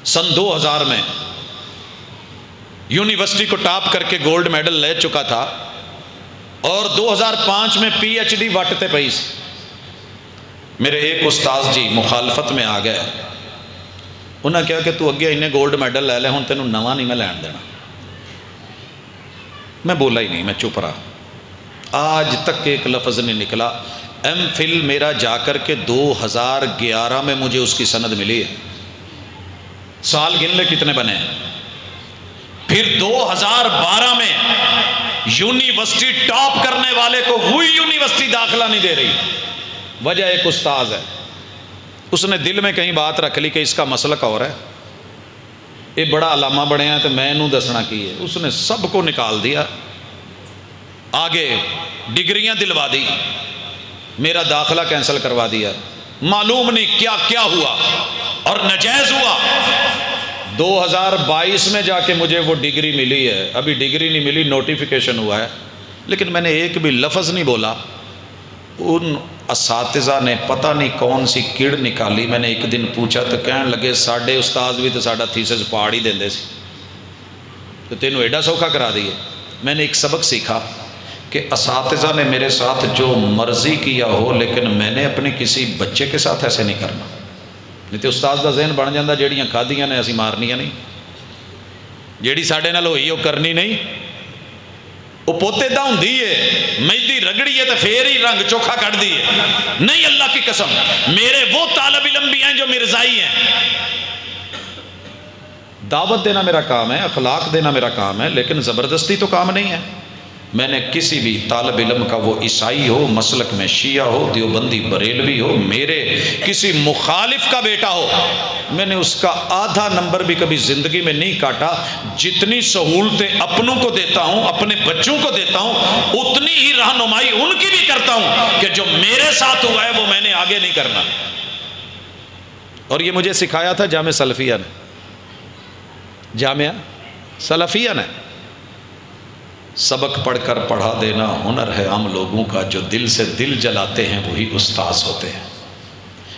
سن 2000 میں یونیورسٹی کو ٹاپ کر کے گولڈ میڈل لے چکا تھا اور 2005 میں پی ایچ ڈی وٹتے پئی. میرے ایک استاذ جی مخالفت میں آ گئے. انہوں نے کہا کہ تو اگے انہیں گولڈ میڈل لے لے ہوں تینوں نواں نہیں میں لین دینا. میں بولا ہی نہیں, میں چپ رہا. آج تک ایک لفظ نہیں نکلا. ایم فل میرا جا کر کے 2011 میں مجھے اس کی سند ملی ہے. سال گن لے کتنے بنے ہیں. پھر 2012 میں یونیورسٹی ٹاپ کرنے والے کو وہی یونیورسٹی داخلہ نہیں دے رہی. وجہ ایک استاذ ہے. اس نے دل میں کہیں بات رکھ لی کہ اس کا مسلک اور ہے, یہ بڑا علامہ بڑے ہیں تو میں انہوں دسنا کی ہے. اس نے سب کو نکال دیا, آگے ڈگریاں دلوا دی, میرا داخلہ کینسل کروا دیا. معلوم نہیں کیا کیا ہوا اور ناجائز ہوا. 2022 میں جا کے مجھے وہ ڈگری ملی ہے. ابھی ڈگری نہیں ملی, نوٹیفیکیشن ہوا ہے, لیکن میں نے ایک بھی لفظ نہیں بولا. ان اساتذہ نے پتہ نہیں کون سی کیڑ نکالی. میں نے ایک دن پوچھا تو کہنے لگے ساڈے استاد بھی تو ساڈا تھیسس پاڑ ہی دیندے سی, تو تینوں ایڈا سوکھا کرا دیے. میں نے ایک سبق سیکھا کہ اساتذہ نے میرے ساتھ جو مرضی کیا ہو لیکن میں نے اپنے کسی بچے کے ساتھ ایسے نہیں کرنا. نہیں تو استاد دا ذہن بن جاندہ جیڑیاں کھادیاں نے اسی مارنیاں نہیں, جیڑی ساڈے نال ہوئی وہ کرنی نہیں. وہ پوتے دا ہوں دیئے مہدی رگڑی ہے تو پھر ہی رنگ چوکھا کر دیئے. نہیں اللہ کی قسم, میرے وہ طالب علم بھی ہیں جو مرزائی ہیں. دعوت دینا میرا کام ہے, اخلاق دینا میرا کام ہے, لیکن زبردستی تو کام نہیں ہے. میں نے کسی بھی طالب علم کا, وہ عیسائی ہو, مسلک میں شیعہ ہو, دیوبندی بریلوی ہو, میرے کسی مخالف کا بیٹا ہو, میں نے اس کا آدھا نمبر بھی کبھی زندگی میں نہیں کاٹا. جتنی سہولتیں اپنوں کو دیتا ہوں, اپنے بچوں کو دیتا ہوں, اتنی ہی رہنمائی ان کی بھی کرتا ہوں کہ جو میرے ساتھ ہوا ہے وہ میں نے آگے نہیں کرنا. اور یہ مجھے سکھایا تھا جامعہ سلفیہ نے. جامعہ سلفیہ نے. سبق پڑھ کر پڑھا دینا ہنر ہے ہم لوگوں کا, جو دل سے دل جلاتے ہیں وہی استاذ ہوتے ہیں.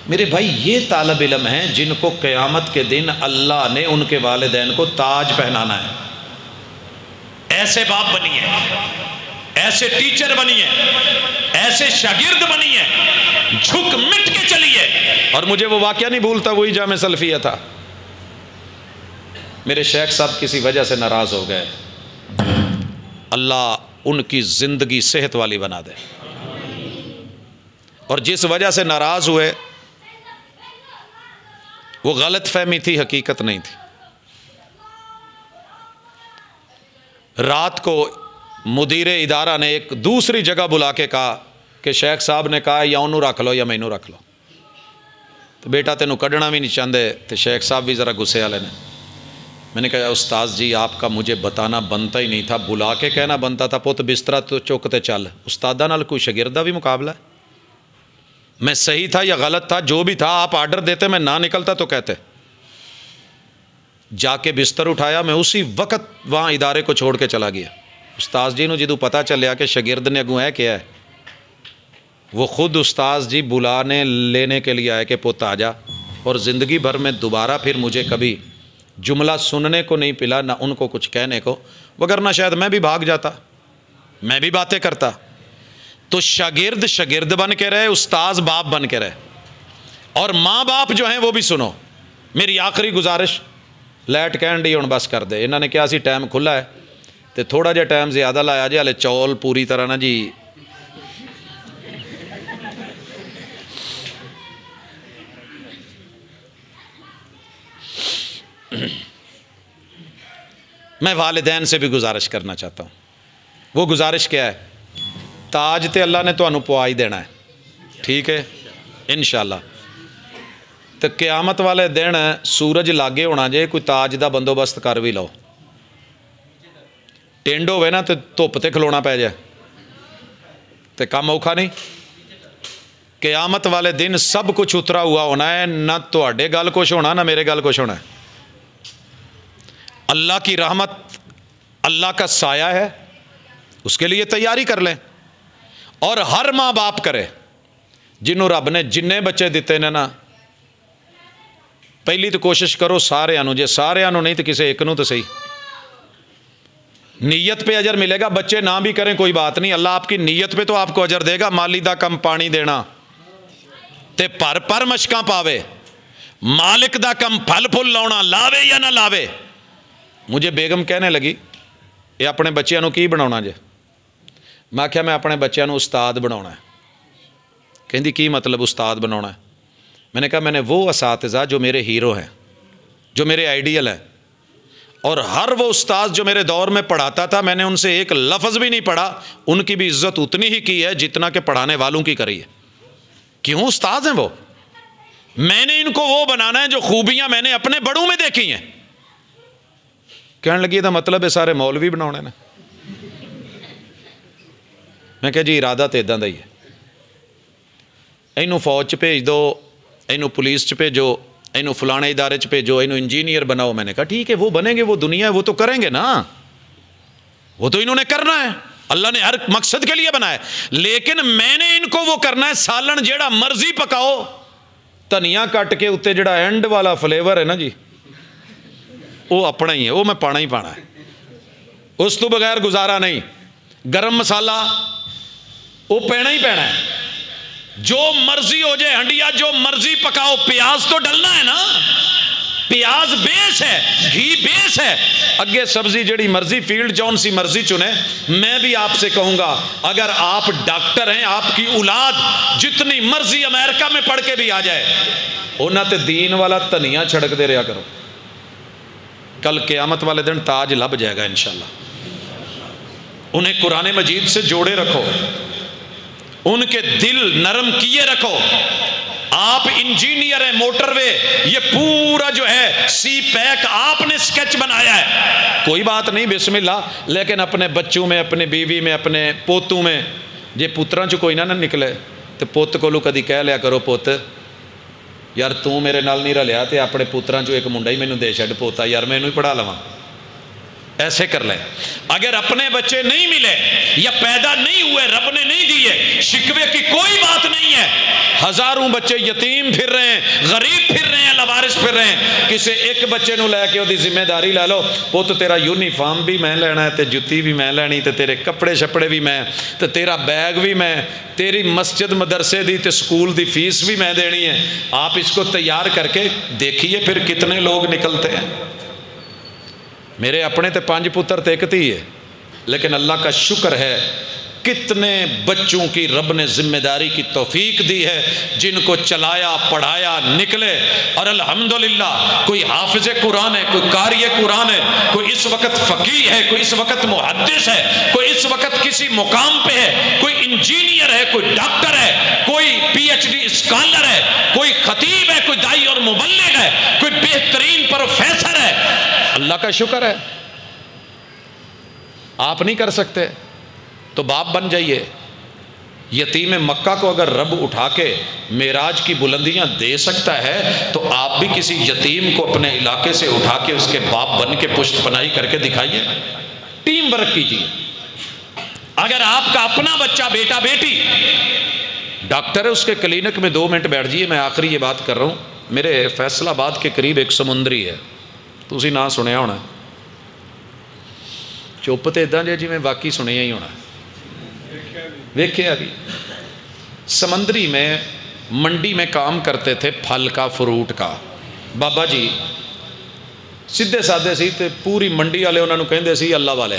میرے بھائی یہ طالب علم ہیں جن کو قیامت کے دن اللہ نے ان کے والدین کو تاج پہنانا ہے. ایسے باپ بنیے, ایسے ٹیچر بنیے, ایسے شاگرد بنیے, جھک مٹ کے چلیے. اور مجھے وہ واقعہ نہیں بھولتا, وہی جامعہ سلفیہ تھا. میرے شیخ صاحب کسی وجہ سے ناراض ہو گئے, اللہ ان کی زندگی صحت والی بنا دے. اور جس وجہ سے ناراض ہوئے وہ غلط فہمی تھی, حقیقت نہیں تھی. رات کو مدیر ادارہ نے ایک دوسری جگہ بلا کے کہا کہ شیخ صاحب نے کہا یا انہوں رکھ لو یا میں انہوں رکھ لو. تو بیٹا تینوں کڈنا بھی نہیں چاہتے. تو شیخ صاحب بھی ذرا غصے والے نے. میں نے کہا استاذ جی آپ کا مجھے بتانا بنتا ہی نہیں تھا, بلا کے کہنا بنتا تھا پوت بسترا تو چکتے چل. استادہ نال کوئی شاگردہ بھی مقابلہ ہے. میں صحیح تھا یا غلط تھا, جو بھی تھا آپ آرڈر دیتے, میں نہ نکلتا تو کہتے. جا کے بستر اٹھایا, میں اسی وقت وہاں ادارے کو چھوڑ کے چلا گیا. استاذ جی نو جدو پتا چلیا کہ شاگرد نے اگوں ہے کیا ہے, وہ خود استاذ جی بلانے لینے کے لیے آئے کہ پوت آ جا. اور زندگی بھر میں دوبارہ پھر مجھے کبھی جملہ سننے کو نہیں پلا, نہ ان کو کچھ کہنے کو, وگرنہ شاید میں بھی بھاگ جاتا, میں بھی باتیں کرتا. تو شاگرد شاگرد بن کے رہے, استاذ باپ بن کے رہے. اور ماں باپ جو ہیں وہ بھی سنو. میری آخری گزارش, لائٹ کہن ڈی ہوں بس کر دے. انہوں نے کیا سی ٹائم کھلا ہے, تو تھوڑا جا ٹائم زیادہ لایا جی، ہلے چول پوری طرح نا جی میں والدین سے بھی گزارش کرنا چاہتا ہوں. وہ گزارش کیا ہے؟ تاج تے اللہ نے تمہیں پوا ہی دینا ہے، ٹھیک ہے انشاءاللہ. تو قیامت والے دن سورج لاگے ہونا جے، کوئی تاج دا بندوبست کر بھی لو. ٹینڈ ہوئے نا تو دھوپ تے کھلونا پی جائے تو کم اوکھا نہیں. قیامت والے دن سب کچھ اترا ہوا ہونا ہے، نہ تواڈے گل کچھ ہونا نہ میرے گل کچھ ہونا ہے. اللہ کی رحمت، اللہ کا سایہ ہے، اس کے لیے تیاری کر لیں. اور ہر ماں باپ کرے جنہوں رب نے جنے بچے دیتے نے نا، پہلی تو کوشش کرو سارے انو، جے سارے انو نہیں تو کسی ایک نو تو صحیح. نیت پہ اجر ملے گا، بچے نہ بھی کریں کوئی بات نہیں، اللہ آپ کی نیت پہ تو آپ کو اجر دے گا. مالی دا کم پانی دینا تے پر مشکاں پاوے، مالک دا کم پھل پھل لاؤنا، لاوے یا نہ لاوے. مجھے بیگم کہنے لگی یہ اپنے بچیاں نو کی بناونا جے؟ میں کہا میں اپنے بچیاں نو استاد بناونا ہے. کہندی کی مطلب استاد بناونا ہے؟ میں نے کہا میں نے وہ اساتذہ جو میرے ہیرو ہیں، جو میرے آئیڈیل ہیں، اور ہر وہ استاد جو میرے دور میں پڑھاتا تھا میں نے ان سے ایک لفظ بھی نہیں پڑھا، ان کی بھی عزت اتنی ہی کی ہے جتنا کہ پڑھانے والوں کی کری ہے. کیوں؟ استاد ہیں وہ. میں نے ان کو وہ بنانا ہے جو خوبیاں میں نے اپنے بڑوں میں دیکھی ہیں. کہنے لگی دا مطلب ہے سارے مولوی بناونے نے. میں کہا جی ارادہ تو اداں دا ہی ہے. اینو فوج چ بھیج دو، اینو پولیس چ بھیجو، اینو فلانے ادارے چ بھیجو، اینو انجینئر بناؤ. میں نے کہا ٹھیک ہے وہ بنیں گے، وہ دنیا ہے وہ تو کریں گے نا، وہ تو انہوں نے کرنا ہے، اللہ نے ہر مقصد کے لیے بنایا. لیکن میں نے ان کو وہ کرنا ہے سالن جیڑا مرضی پکاؤ، دھنیا کٹ کے اتنے جڑا اینڈ والا فلیور ہے نا جی وہ اپنا ہی ہے، وہ میں پانا ہی پانا ہے، اس تو بغیر گزارا نہیں. گرم مسالہ وہ پینا ہی پینا ہے، جو مرضی ہو جائے، ہنڈیا جو مرضی پکاؤ، پیاز تو ڈلنا ہے نا، پیاز بیس ہے، گھی بیس ہے. اگے سبزی جڑی مرضی فیلڈ جون سی مرضی چنے. میں بھی آپ سے کہوں گا اگر آپ ڈاکٹر ہیں، آپ کی اولاد جتنی مرضی امریکہ میں پڑھ کے بھی آ جائے، انہاں تے دین والا دھنیا چھڑک دے رہا کرو. کل قیامت والے دن تاج لب جائے گا انشاءاللہ. انہیں قرآن مجید سے جوڑے رکھو، ان کے دل نرم کیے رکھو. آپ انجینئر ہیں، موٹر وے یہ پورا جو ہے سی پیک آپ نے سکیچ بنایا ہے، کوئی بات نہیں بسم اللہ. لیکن اپنے بچوں میں، اپنے بیوی میں، اپنے پوتوں میں جے پتراں چ کوئی نہ نکلے تو پوت کو کدی کہہ لیا کرو پوت یار تو میرے نال نہیں رلیا تے اپنے پتراں چ ایک منڈا ہی مینوں دے چھڈ پوتا یار میں ہی پڑھا لواں. ایسے کر لیں. اگر اپنے بچے نہیں ملے یا پیدا نہیں ہوئے، رب نے نہیں دیے، شکوے کی کوئی بات نہیں ہے. ہزاروں بچے یتیم پھر رہے ہیں، غریب پھر رہے ہیں، لوارث پھر رہے ہیں. کسی ایک بچے نو لے کے وہ ذمہ داری لے لو، پوت تیرا یونیفارم بھی میں لینا ہے، تے جتی بھی میں لینی، تے تیرے کپڑے شپڑے بھی میں، تے تیرا بیگ بھی میں، تیری مسجد مدرسے دی تے سکول دی فیس بھی میں دینی ہے. آپ اس کو تیار کر کے دیکھیے پھر کتنے لوگ نکلتے ہیں. میرے اپنے تے 5 پتر تے ایک تھی ہے، لیکن اللہ کا شکر ہے کتنے بچوں کی رب نے ذمہ داری کی توفیق دی ہے جن کو چلایا پڑھایا نکلے. اور الحمدللہ کوئی حافظ قرآن ہے، کوئی قاری قرآن ہے، کوئی اس وقت فقیہ ہے، کوئی اس وقت محدث ہے، کوئی اس وقت کسی مقام پہ ہے، کوئی انجینئر ہے، کوئی ڈاکٹر ہے، کوئی PhD اسکالر ہے، کوئی خطیب ہے، کوئی دائی اور مبلغ ہے، کوئی بہترین پروفیسر ہے. اللہ کا شکر ہے. آپ نہیں کر سکتے تو باپ بن جائیے. یتیم مکہ کو اگر رب اٹھا کے معراج کی بلندیاں دے سکتا ہے تو آپ بھی کسی یتیم کو اپنے علاقے سے اٹھا کے اس کے باپ بن کے پشت پناہی کر کے دکھائیے. ٹیم ورک کیجیے. اگر آپ کا اپنا بچہ بیٹا بیٹی ڈاکٹر ہے، اس کے کلینک میں 2 منٹ بیٹھ جائیے. میں آخری یہ بات کر رہا ہوں، میرے فیصل آباد کے قریب ایک سمندری ہے، تو اسی نہ سنیا ہونا، چپ تو ادا جی میں واقعی سنیا ہی ہونا، ویکھیا بھی. سمندری میں منڈی میں کام کرتے تھے، پھل کا فروٹ کا. بابا جی سیدھے سادے سی تے پوری منڈی والے انہوں نے کہندے سی اللہ والے.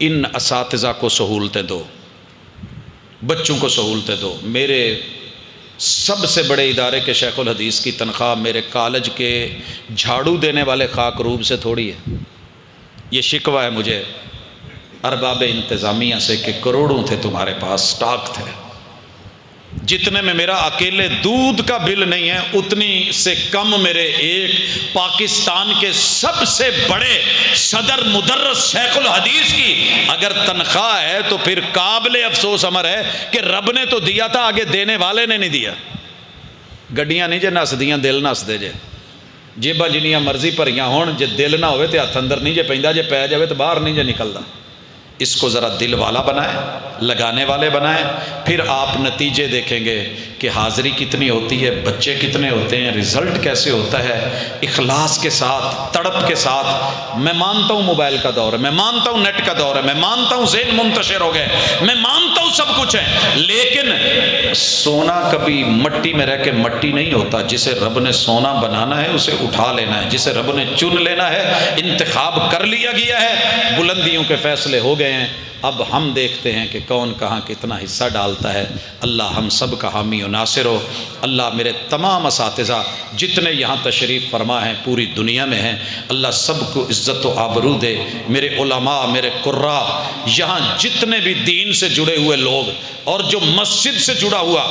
ان اساتذہ کو سہولتیں دو، بچوں کو سہولتیں دو۔ میرے سب سے بڑے ادارے کے شیخ الحدیث کی تنخواہ میرے کالج کے جھاڑو دینے والے خاک روب سے تھوڑی ہے۔ یہ شکوہ ہے مجھے ارباب انتظامیہ سے کہ کروڑوں تھے تمہارے پاس، سٹاک تھے، جتنے میں میرا اکیلے دودھ کا بل نہیں ہے اتنی سے کم میرے ایک پاکستان کے سب سے بڑے صدر مدرس شیخ الحدیث کی اگر تنخواہ ہے تو پھر قابل افسوس امر ہے کہ رب نے تو دیا تھا، آگے دینے والے نے نہیں دیا۔ گڈیاں نہیں جے نس دیاں، دل نس دے جے، جیباں جنیاں مرضی بھریاں ہون، جے دل نہ ہوئے تو ہاتھ اندر نہیں جے پیندا، جے پی جاوے تو باہر نہیں جے نکلدا۔ اس کو ذرا دل والا بنائیں، لگانے والے بنائیں، پھر آپ نتیجے دیکھیں گے کہ حاضری کتنی ہوتی ہے، بچے کتنے ہوتے ہیں، رزلٹ کیسے ہوتا ہے۔ اخلاص کے ساتھ، تڑپ کے ساتھ۔ میں مانتا ہوں موبائل کا دور ہے، میں مانتا ہوں نیٹ کا دور ہے، میں مانتا ہوں ذہن منتشر ہو گئے، میں مانتا ہوں سب کچھ ہے، لیکن سونا کبھی مٹی میں رہ کے مٹی نہیں ہوتا۔ جسے رب نے سونا بنانا ہے اسے اٹھا لینا ہے، جسے رب نے چن لینا ہے انتخاب کر لیا گیا ہے، بلندیوں کے فیصلے ہو گئے ہیں۔ اب ہم دیکھتے ہیں کہ کون کہاں کتنا حصہ ڈالتا ہے۔ اللہ ہم سب کا حامی و ناصر ہو۔ اللہ میرے تمام اساتذہ جتنے یہاں تشریف فرما ہیں پوری دنیا میں ہیں، اللہ سب کو عزت و آبرو دے۔ میرے علماء، میرے قراء، یہاں جتنے بھی دین سے جڑے ہوئے لوگ اور جو مسجد سے جڑا ہوا،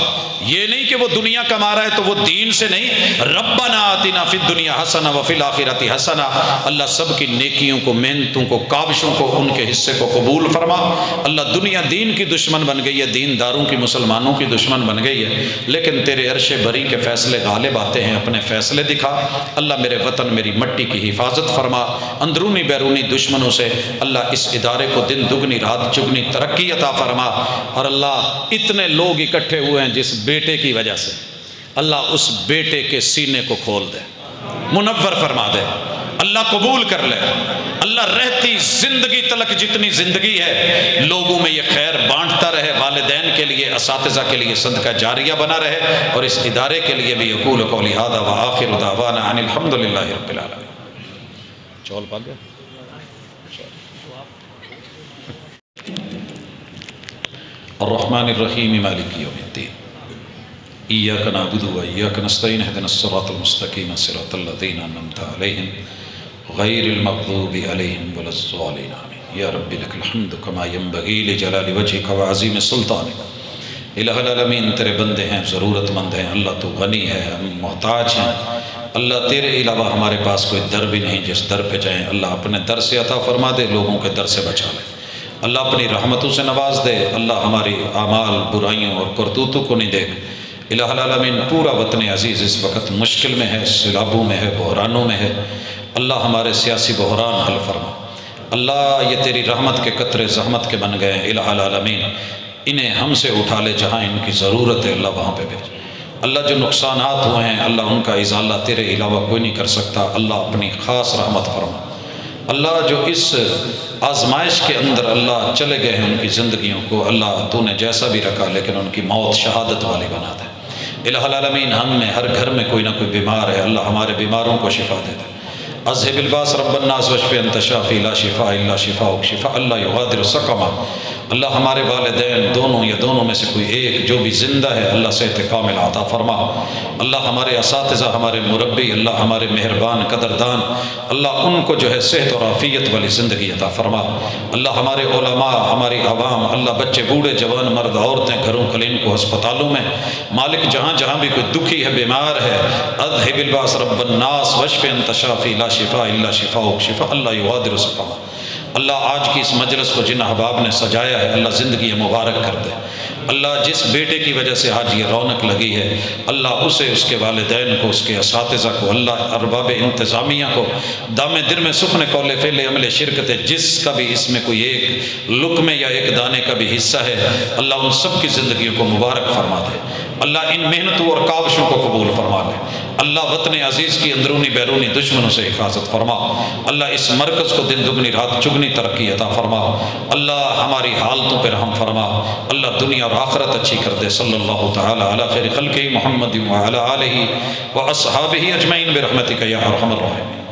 یہ نہیں کہ وہ دنیا کما رہا ہے تو وہ دین سے نہیں، ربنا آتنا فی الدنیا حسنہ وفی الآخرۃ حسنہ۔ اللہ سب کی نیکیوں کو، محنتوں کو، کاوشوں کو، ان کے حصے کو قبول فرما۔ اللہ دنیا دین کی دشمن بن گئی ہے، دین داروں کی، مسلمانوں کی دشمن بن گئی ہے، لیکن تیرے عرش بری کے فیصلے غالب آتے ہیں، اپنے فیصلے دکھا۔ اللہ میرے وطن، میری مٹی کی حفاظت فرما، اندرونی بیرونی دشمنوں سے اللہ اس ادارے کو دن دگنی رات چگنی ترقی عطا فرما۔ اور اللہ اتنے لوگ اکٹھے ہوئے ہیں جس بیٹے کی وجہ سے، اللہ اس بیٹے کے سینے کو کھول دے، منور فرما دے، اللہ قبول کر لے۔ اللہ رہتی زندگی تلک جتنی زندگی ہے لوگوں میں یہ خیر بانٹتا رہے، والدین کے لیے، اساتذہ کے لیے صدقہ جاریہ بنا رہے، اور اس ادارے کے لیے بھی۔ اقول قولی ھذا وآخر دعوانا ان الحمدللہ رب العالمین۔ چول پا گیا؟ الرحمن الرحیم مالک یوم الدین ایاک نعبد و ایاک نستعین اهدنا الصراط المستقیم صراط الذین انعمت علیہم غیر المغضوب علیہم ولا الضالین آمین۔ یا رب لک الحمد کما ینبغی لجلال وجہک وعظیم سلطانک۔ الہ العالمین تیرے بندے ہیں، ضرورت مند ہیں، اللہ تو غنی ہے، ہم محتاج ہیں۔ اللہ تیرے علاوہ ہمارے پاس کوئی در بھی نہیں جس در پہ جائیں، اللہ اپنے در سے عطا فرما دے، لوگوں کے در سے بچا لے، اللہ اپنی رحمتوں سے نواز دے، اللہ ہماری اعمال برائیوں اور کرتوتوں کو نہیں دیکھ۔ الہ العالمین پورا وطن عزیز اس وقت مشکل میں ہے، سیلابوں میں ہے، بحرانوں میں ہے، اللہ ہمارے سیاسی بحران حل فرما۔ اللہ یہ تیری رحمت کے قطرے زحمت کے بن گئے ہیں، الہ العالمین انہیں ہم سے اٹھا لے، جہاں ان کی ضرورت ہے اللہ وہاں پہ بھیج۔ اللہ جو نقصانات ہوئے ہیں اللہ ان کا ازالہ تیرے علاوہ کوئی نہیں کر سکتا، اللہ اپنی خاص رحمت فرما۔ اللہ جو اس آزمائش کے اندر اللہ چلے گئے ہیں ان کی زندگیوں کو اللہ تو نے جیسا بھی رکھا، لیکن ان کی موت شہادت والی بنا دے۔ الہ العالمین ہم میں ہر گھر میں کوئی نہ کوئی بیمار ہے، اللہ ہمارے بیماروں کو شفا دے دے۔ اذهب الباس رب الناس واشف انت شافی لا شفاء الا شفاءک شفاء لا یغادر سقما۔ اللہ ہمارے والدین دونوں یا دونوں میں سے کوئی ایک جو بھی زندہ ہے اللہ صحت کامل عطا فرما۔ اللہ ہمارے اساتذہ، ہمارے مربی، اللہ ہمارے مہربان قدردان، اللہ ان کو جو ہے صحت اور عافیت والی زندگی عطا فرما۔ اللہ ہمارے علماء، ہماری عوام، اللہ بچے بوڑھے جوان مرد عورتیں گھروں کلینکوں ہسپتالوں میں، مالک جہاں جہاں بھی کوئی دکھی ہے بیمار ہے، اذهب الباس رب الناس واشف انت شافی لا شفاء الا شفاءک شفاء لا یغادر سقما۔ اللہ آج کی اس مجلس کو جن احباب نے سجایا ہے اللہ زندگی مبارک کر دے۔ اللہ جس بیٹے کی وجہ سے آج یہ رونق لگی ہے اللہ اسے، اس کے والدین کو، اس کے اساتذہ کو، اللہ ارباب انتظامیہ کو دام دل میں سخن قول فعل عمل شرکت ہے، جس کا بھی اس میں کوئی ایک لقمے یا ایک دانے کا بھی حصہ ہے اللہ ان سب کی زندگیوں کو مبارک فرما دے۔ اللہ ان محنتوں اور کاوشوں کو قبول فرما لے۔ اللہ وطن عزیز کی اندرونی بیرونی دشمنوں سے حفاظت فرما۔ اللہ اس مرکز کو دن دگنی رات چگنی ترقی عطا فرما۔ اللہ ہماری حالتوں پر رحم فرما۔ اللہ دنیا اور آخرت اچھی کر دے۔ صلی اللہ تعالی علی خیر خلقہ محمد وعلی آلہ واصحابہ اجمعین برحمتک یا ارحم الراحمین۔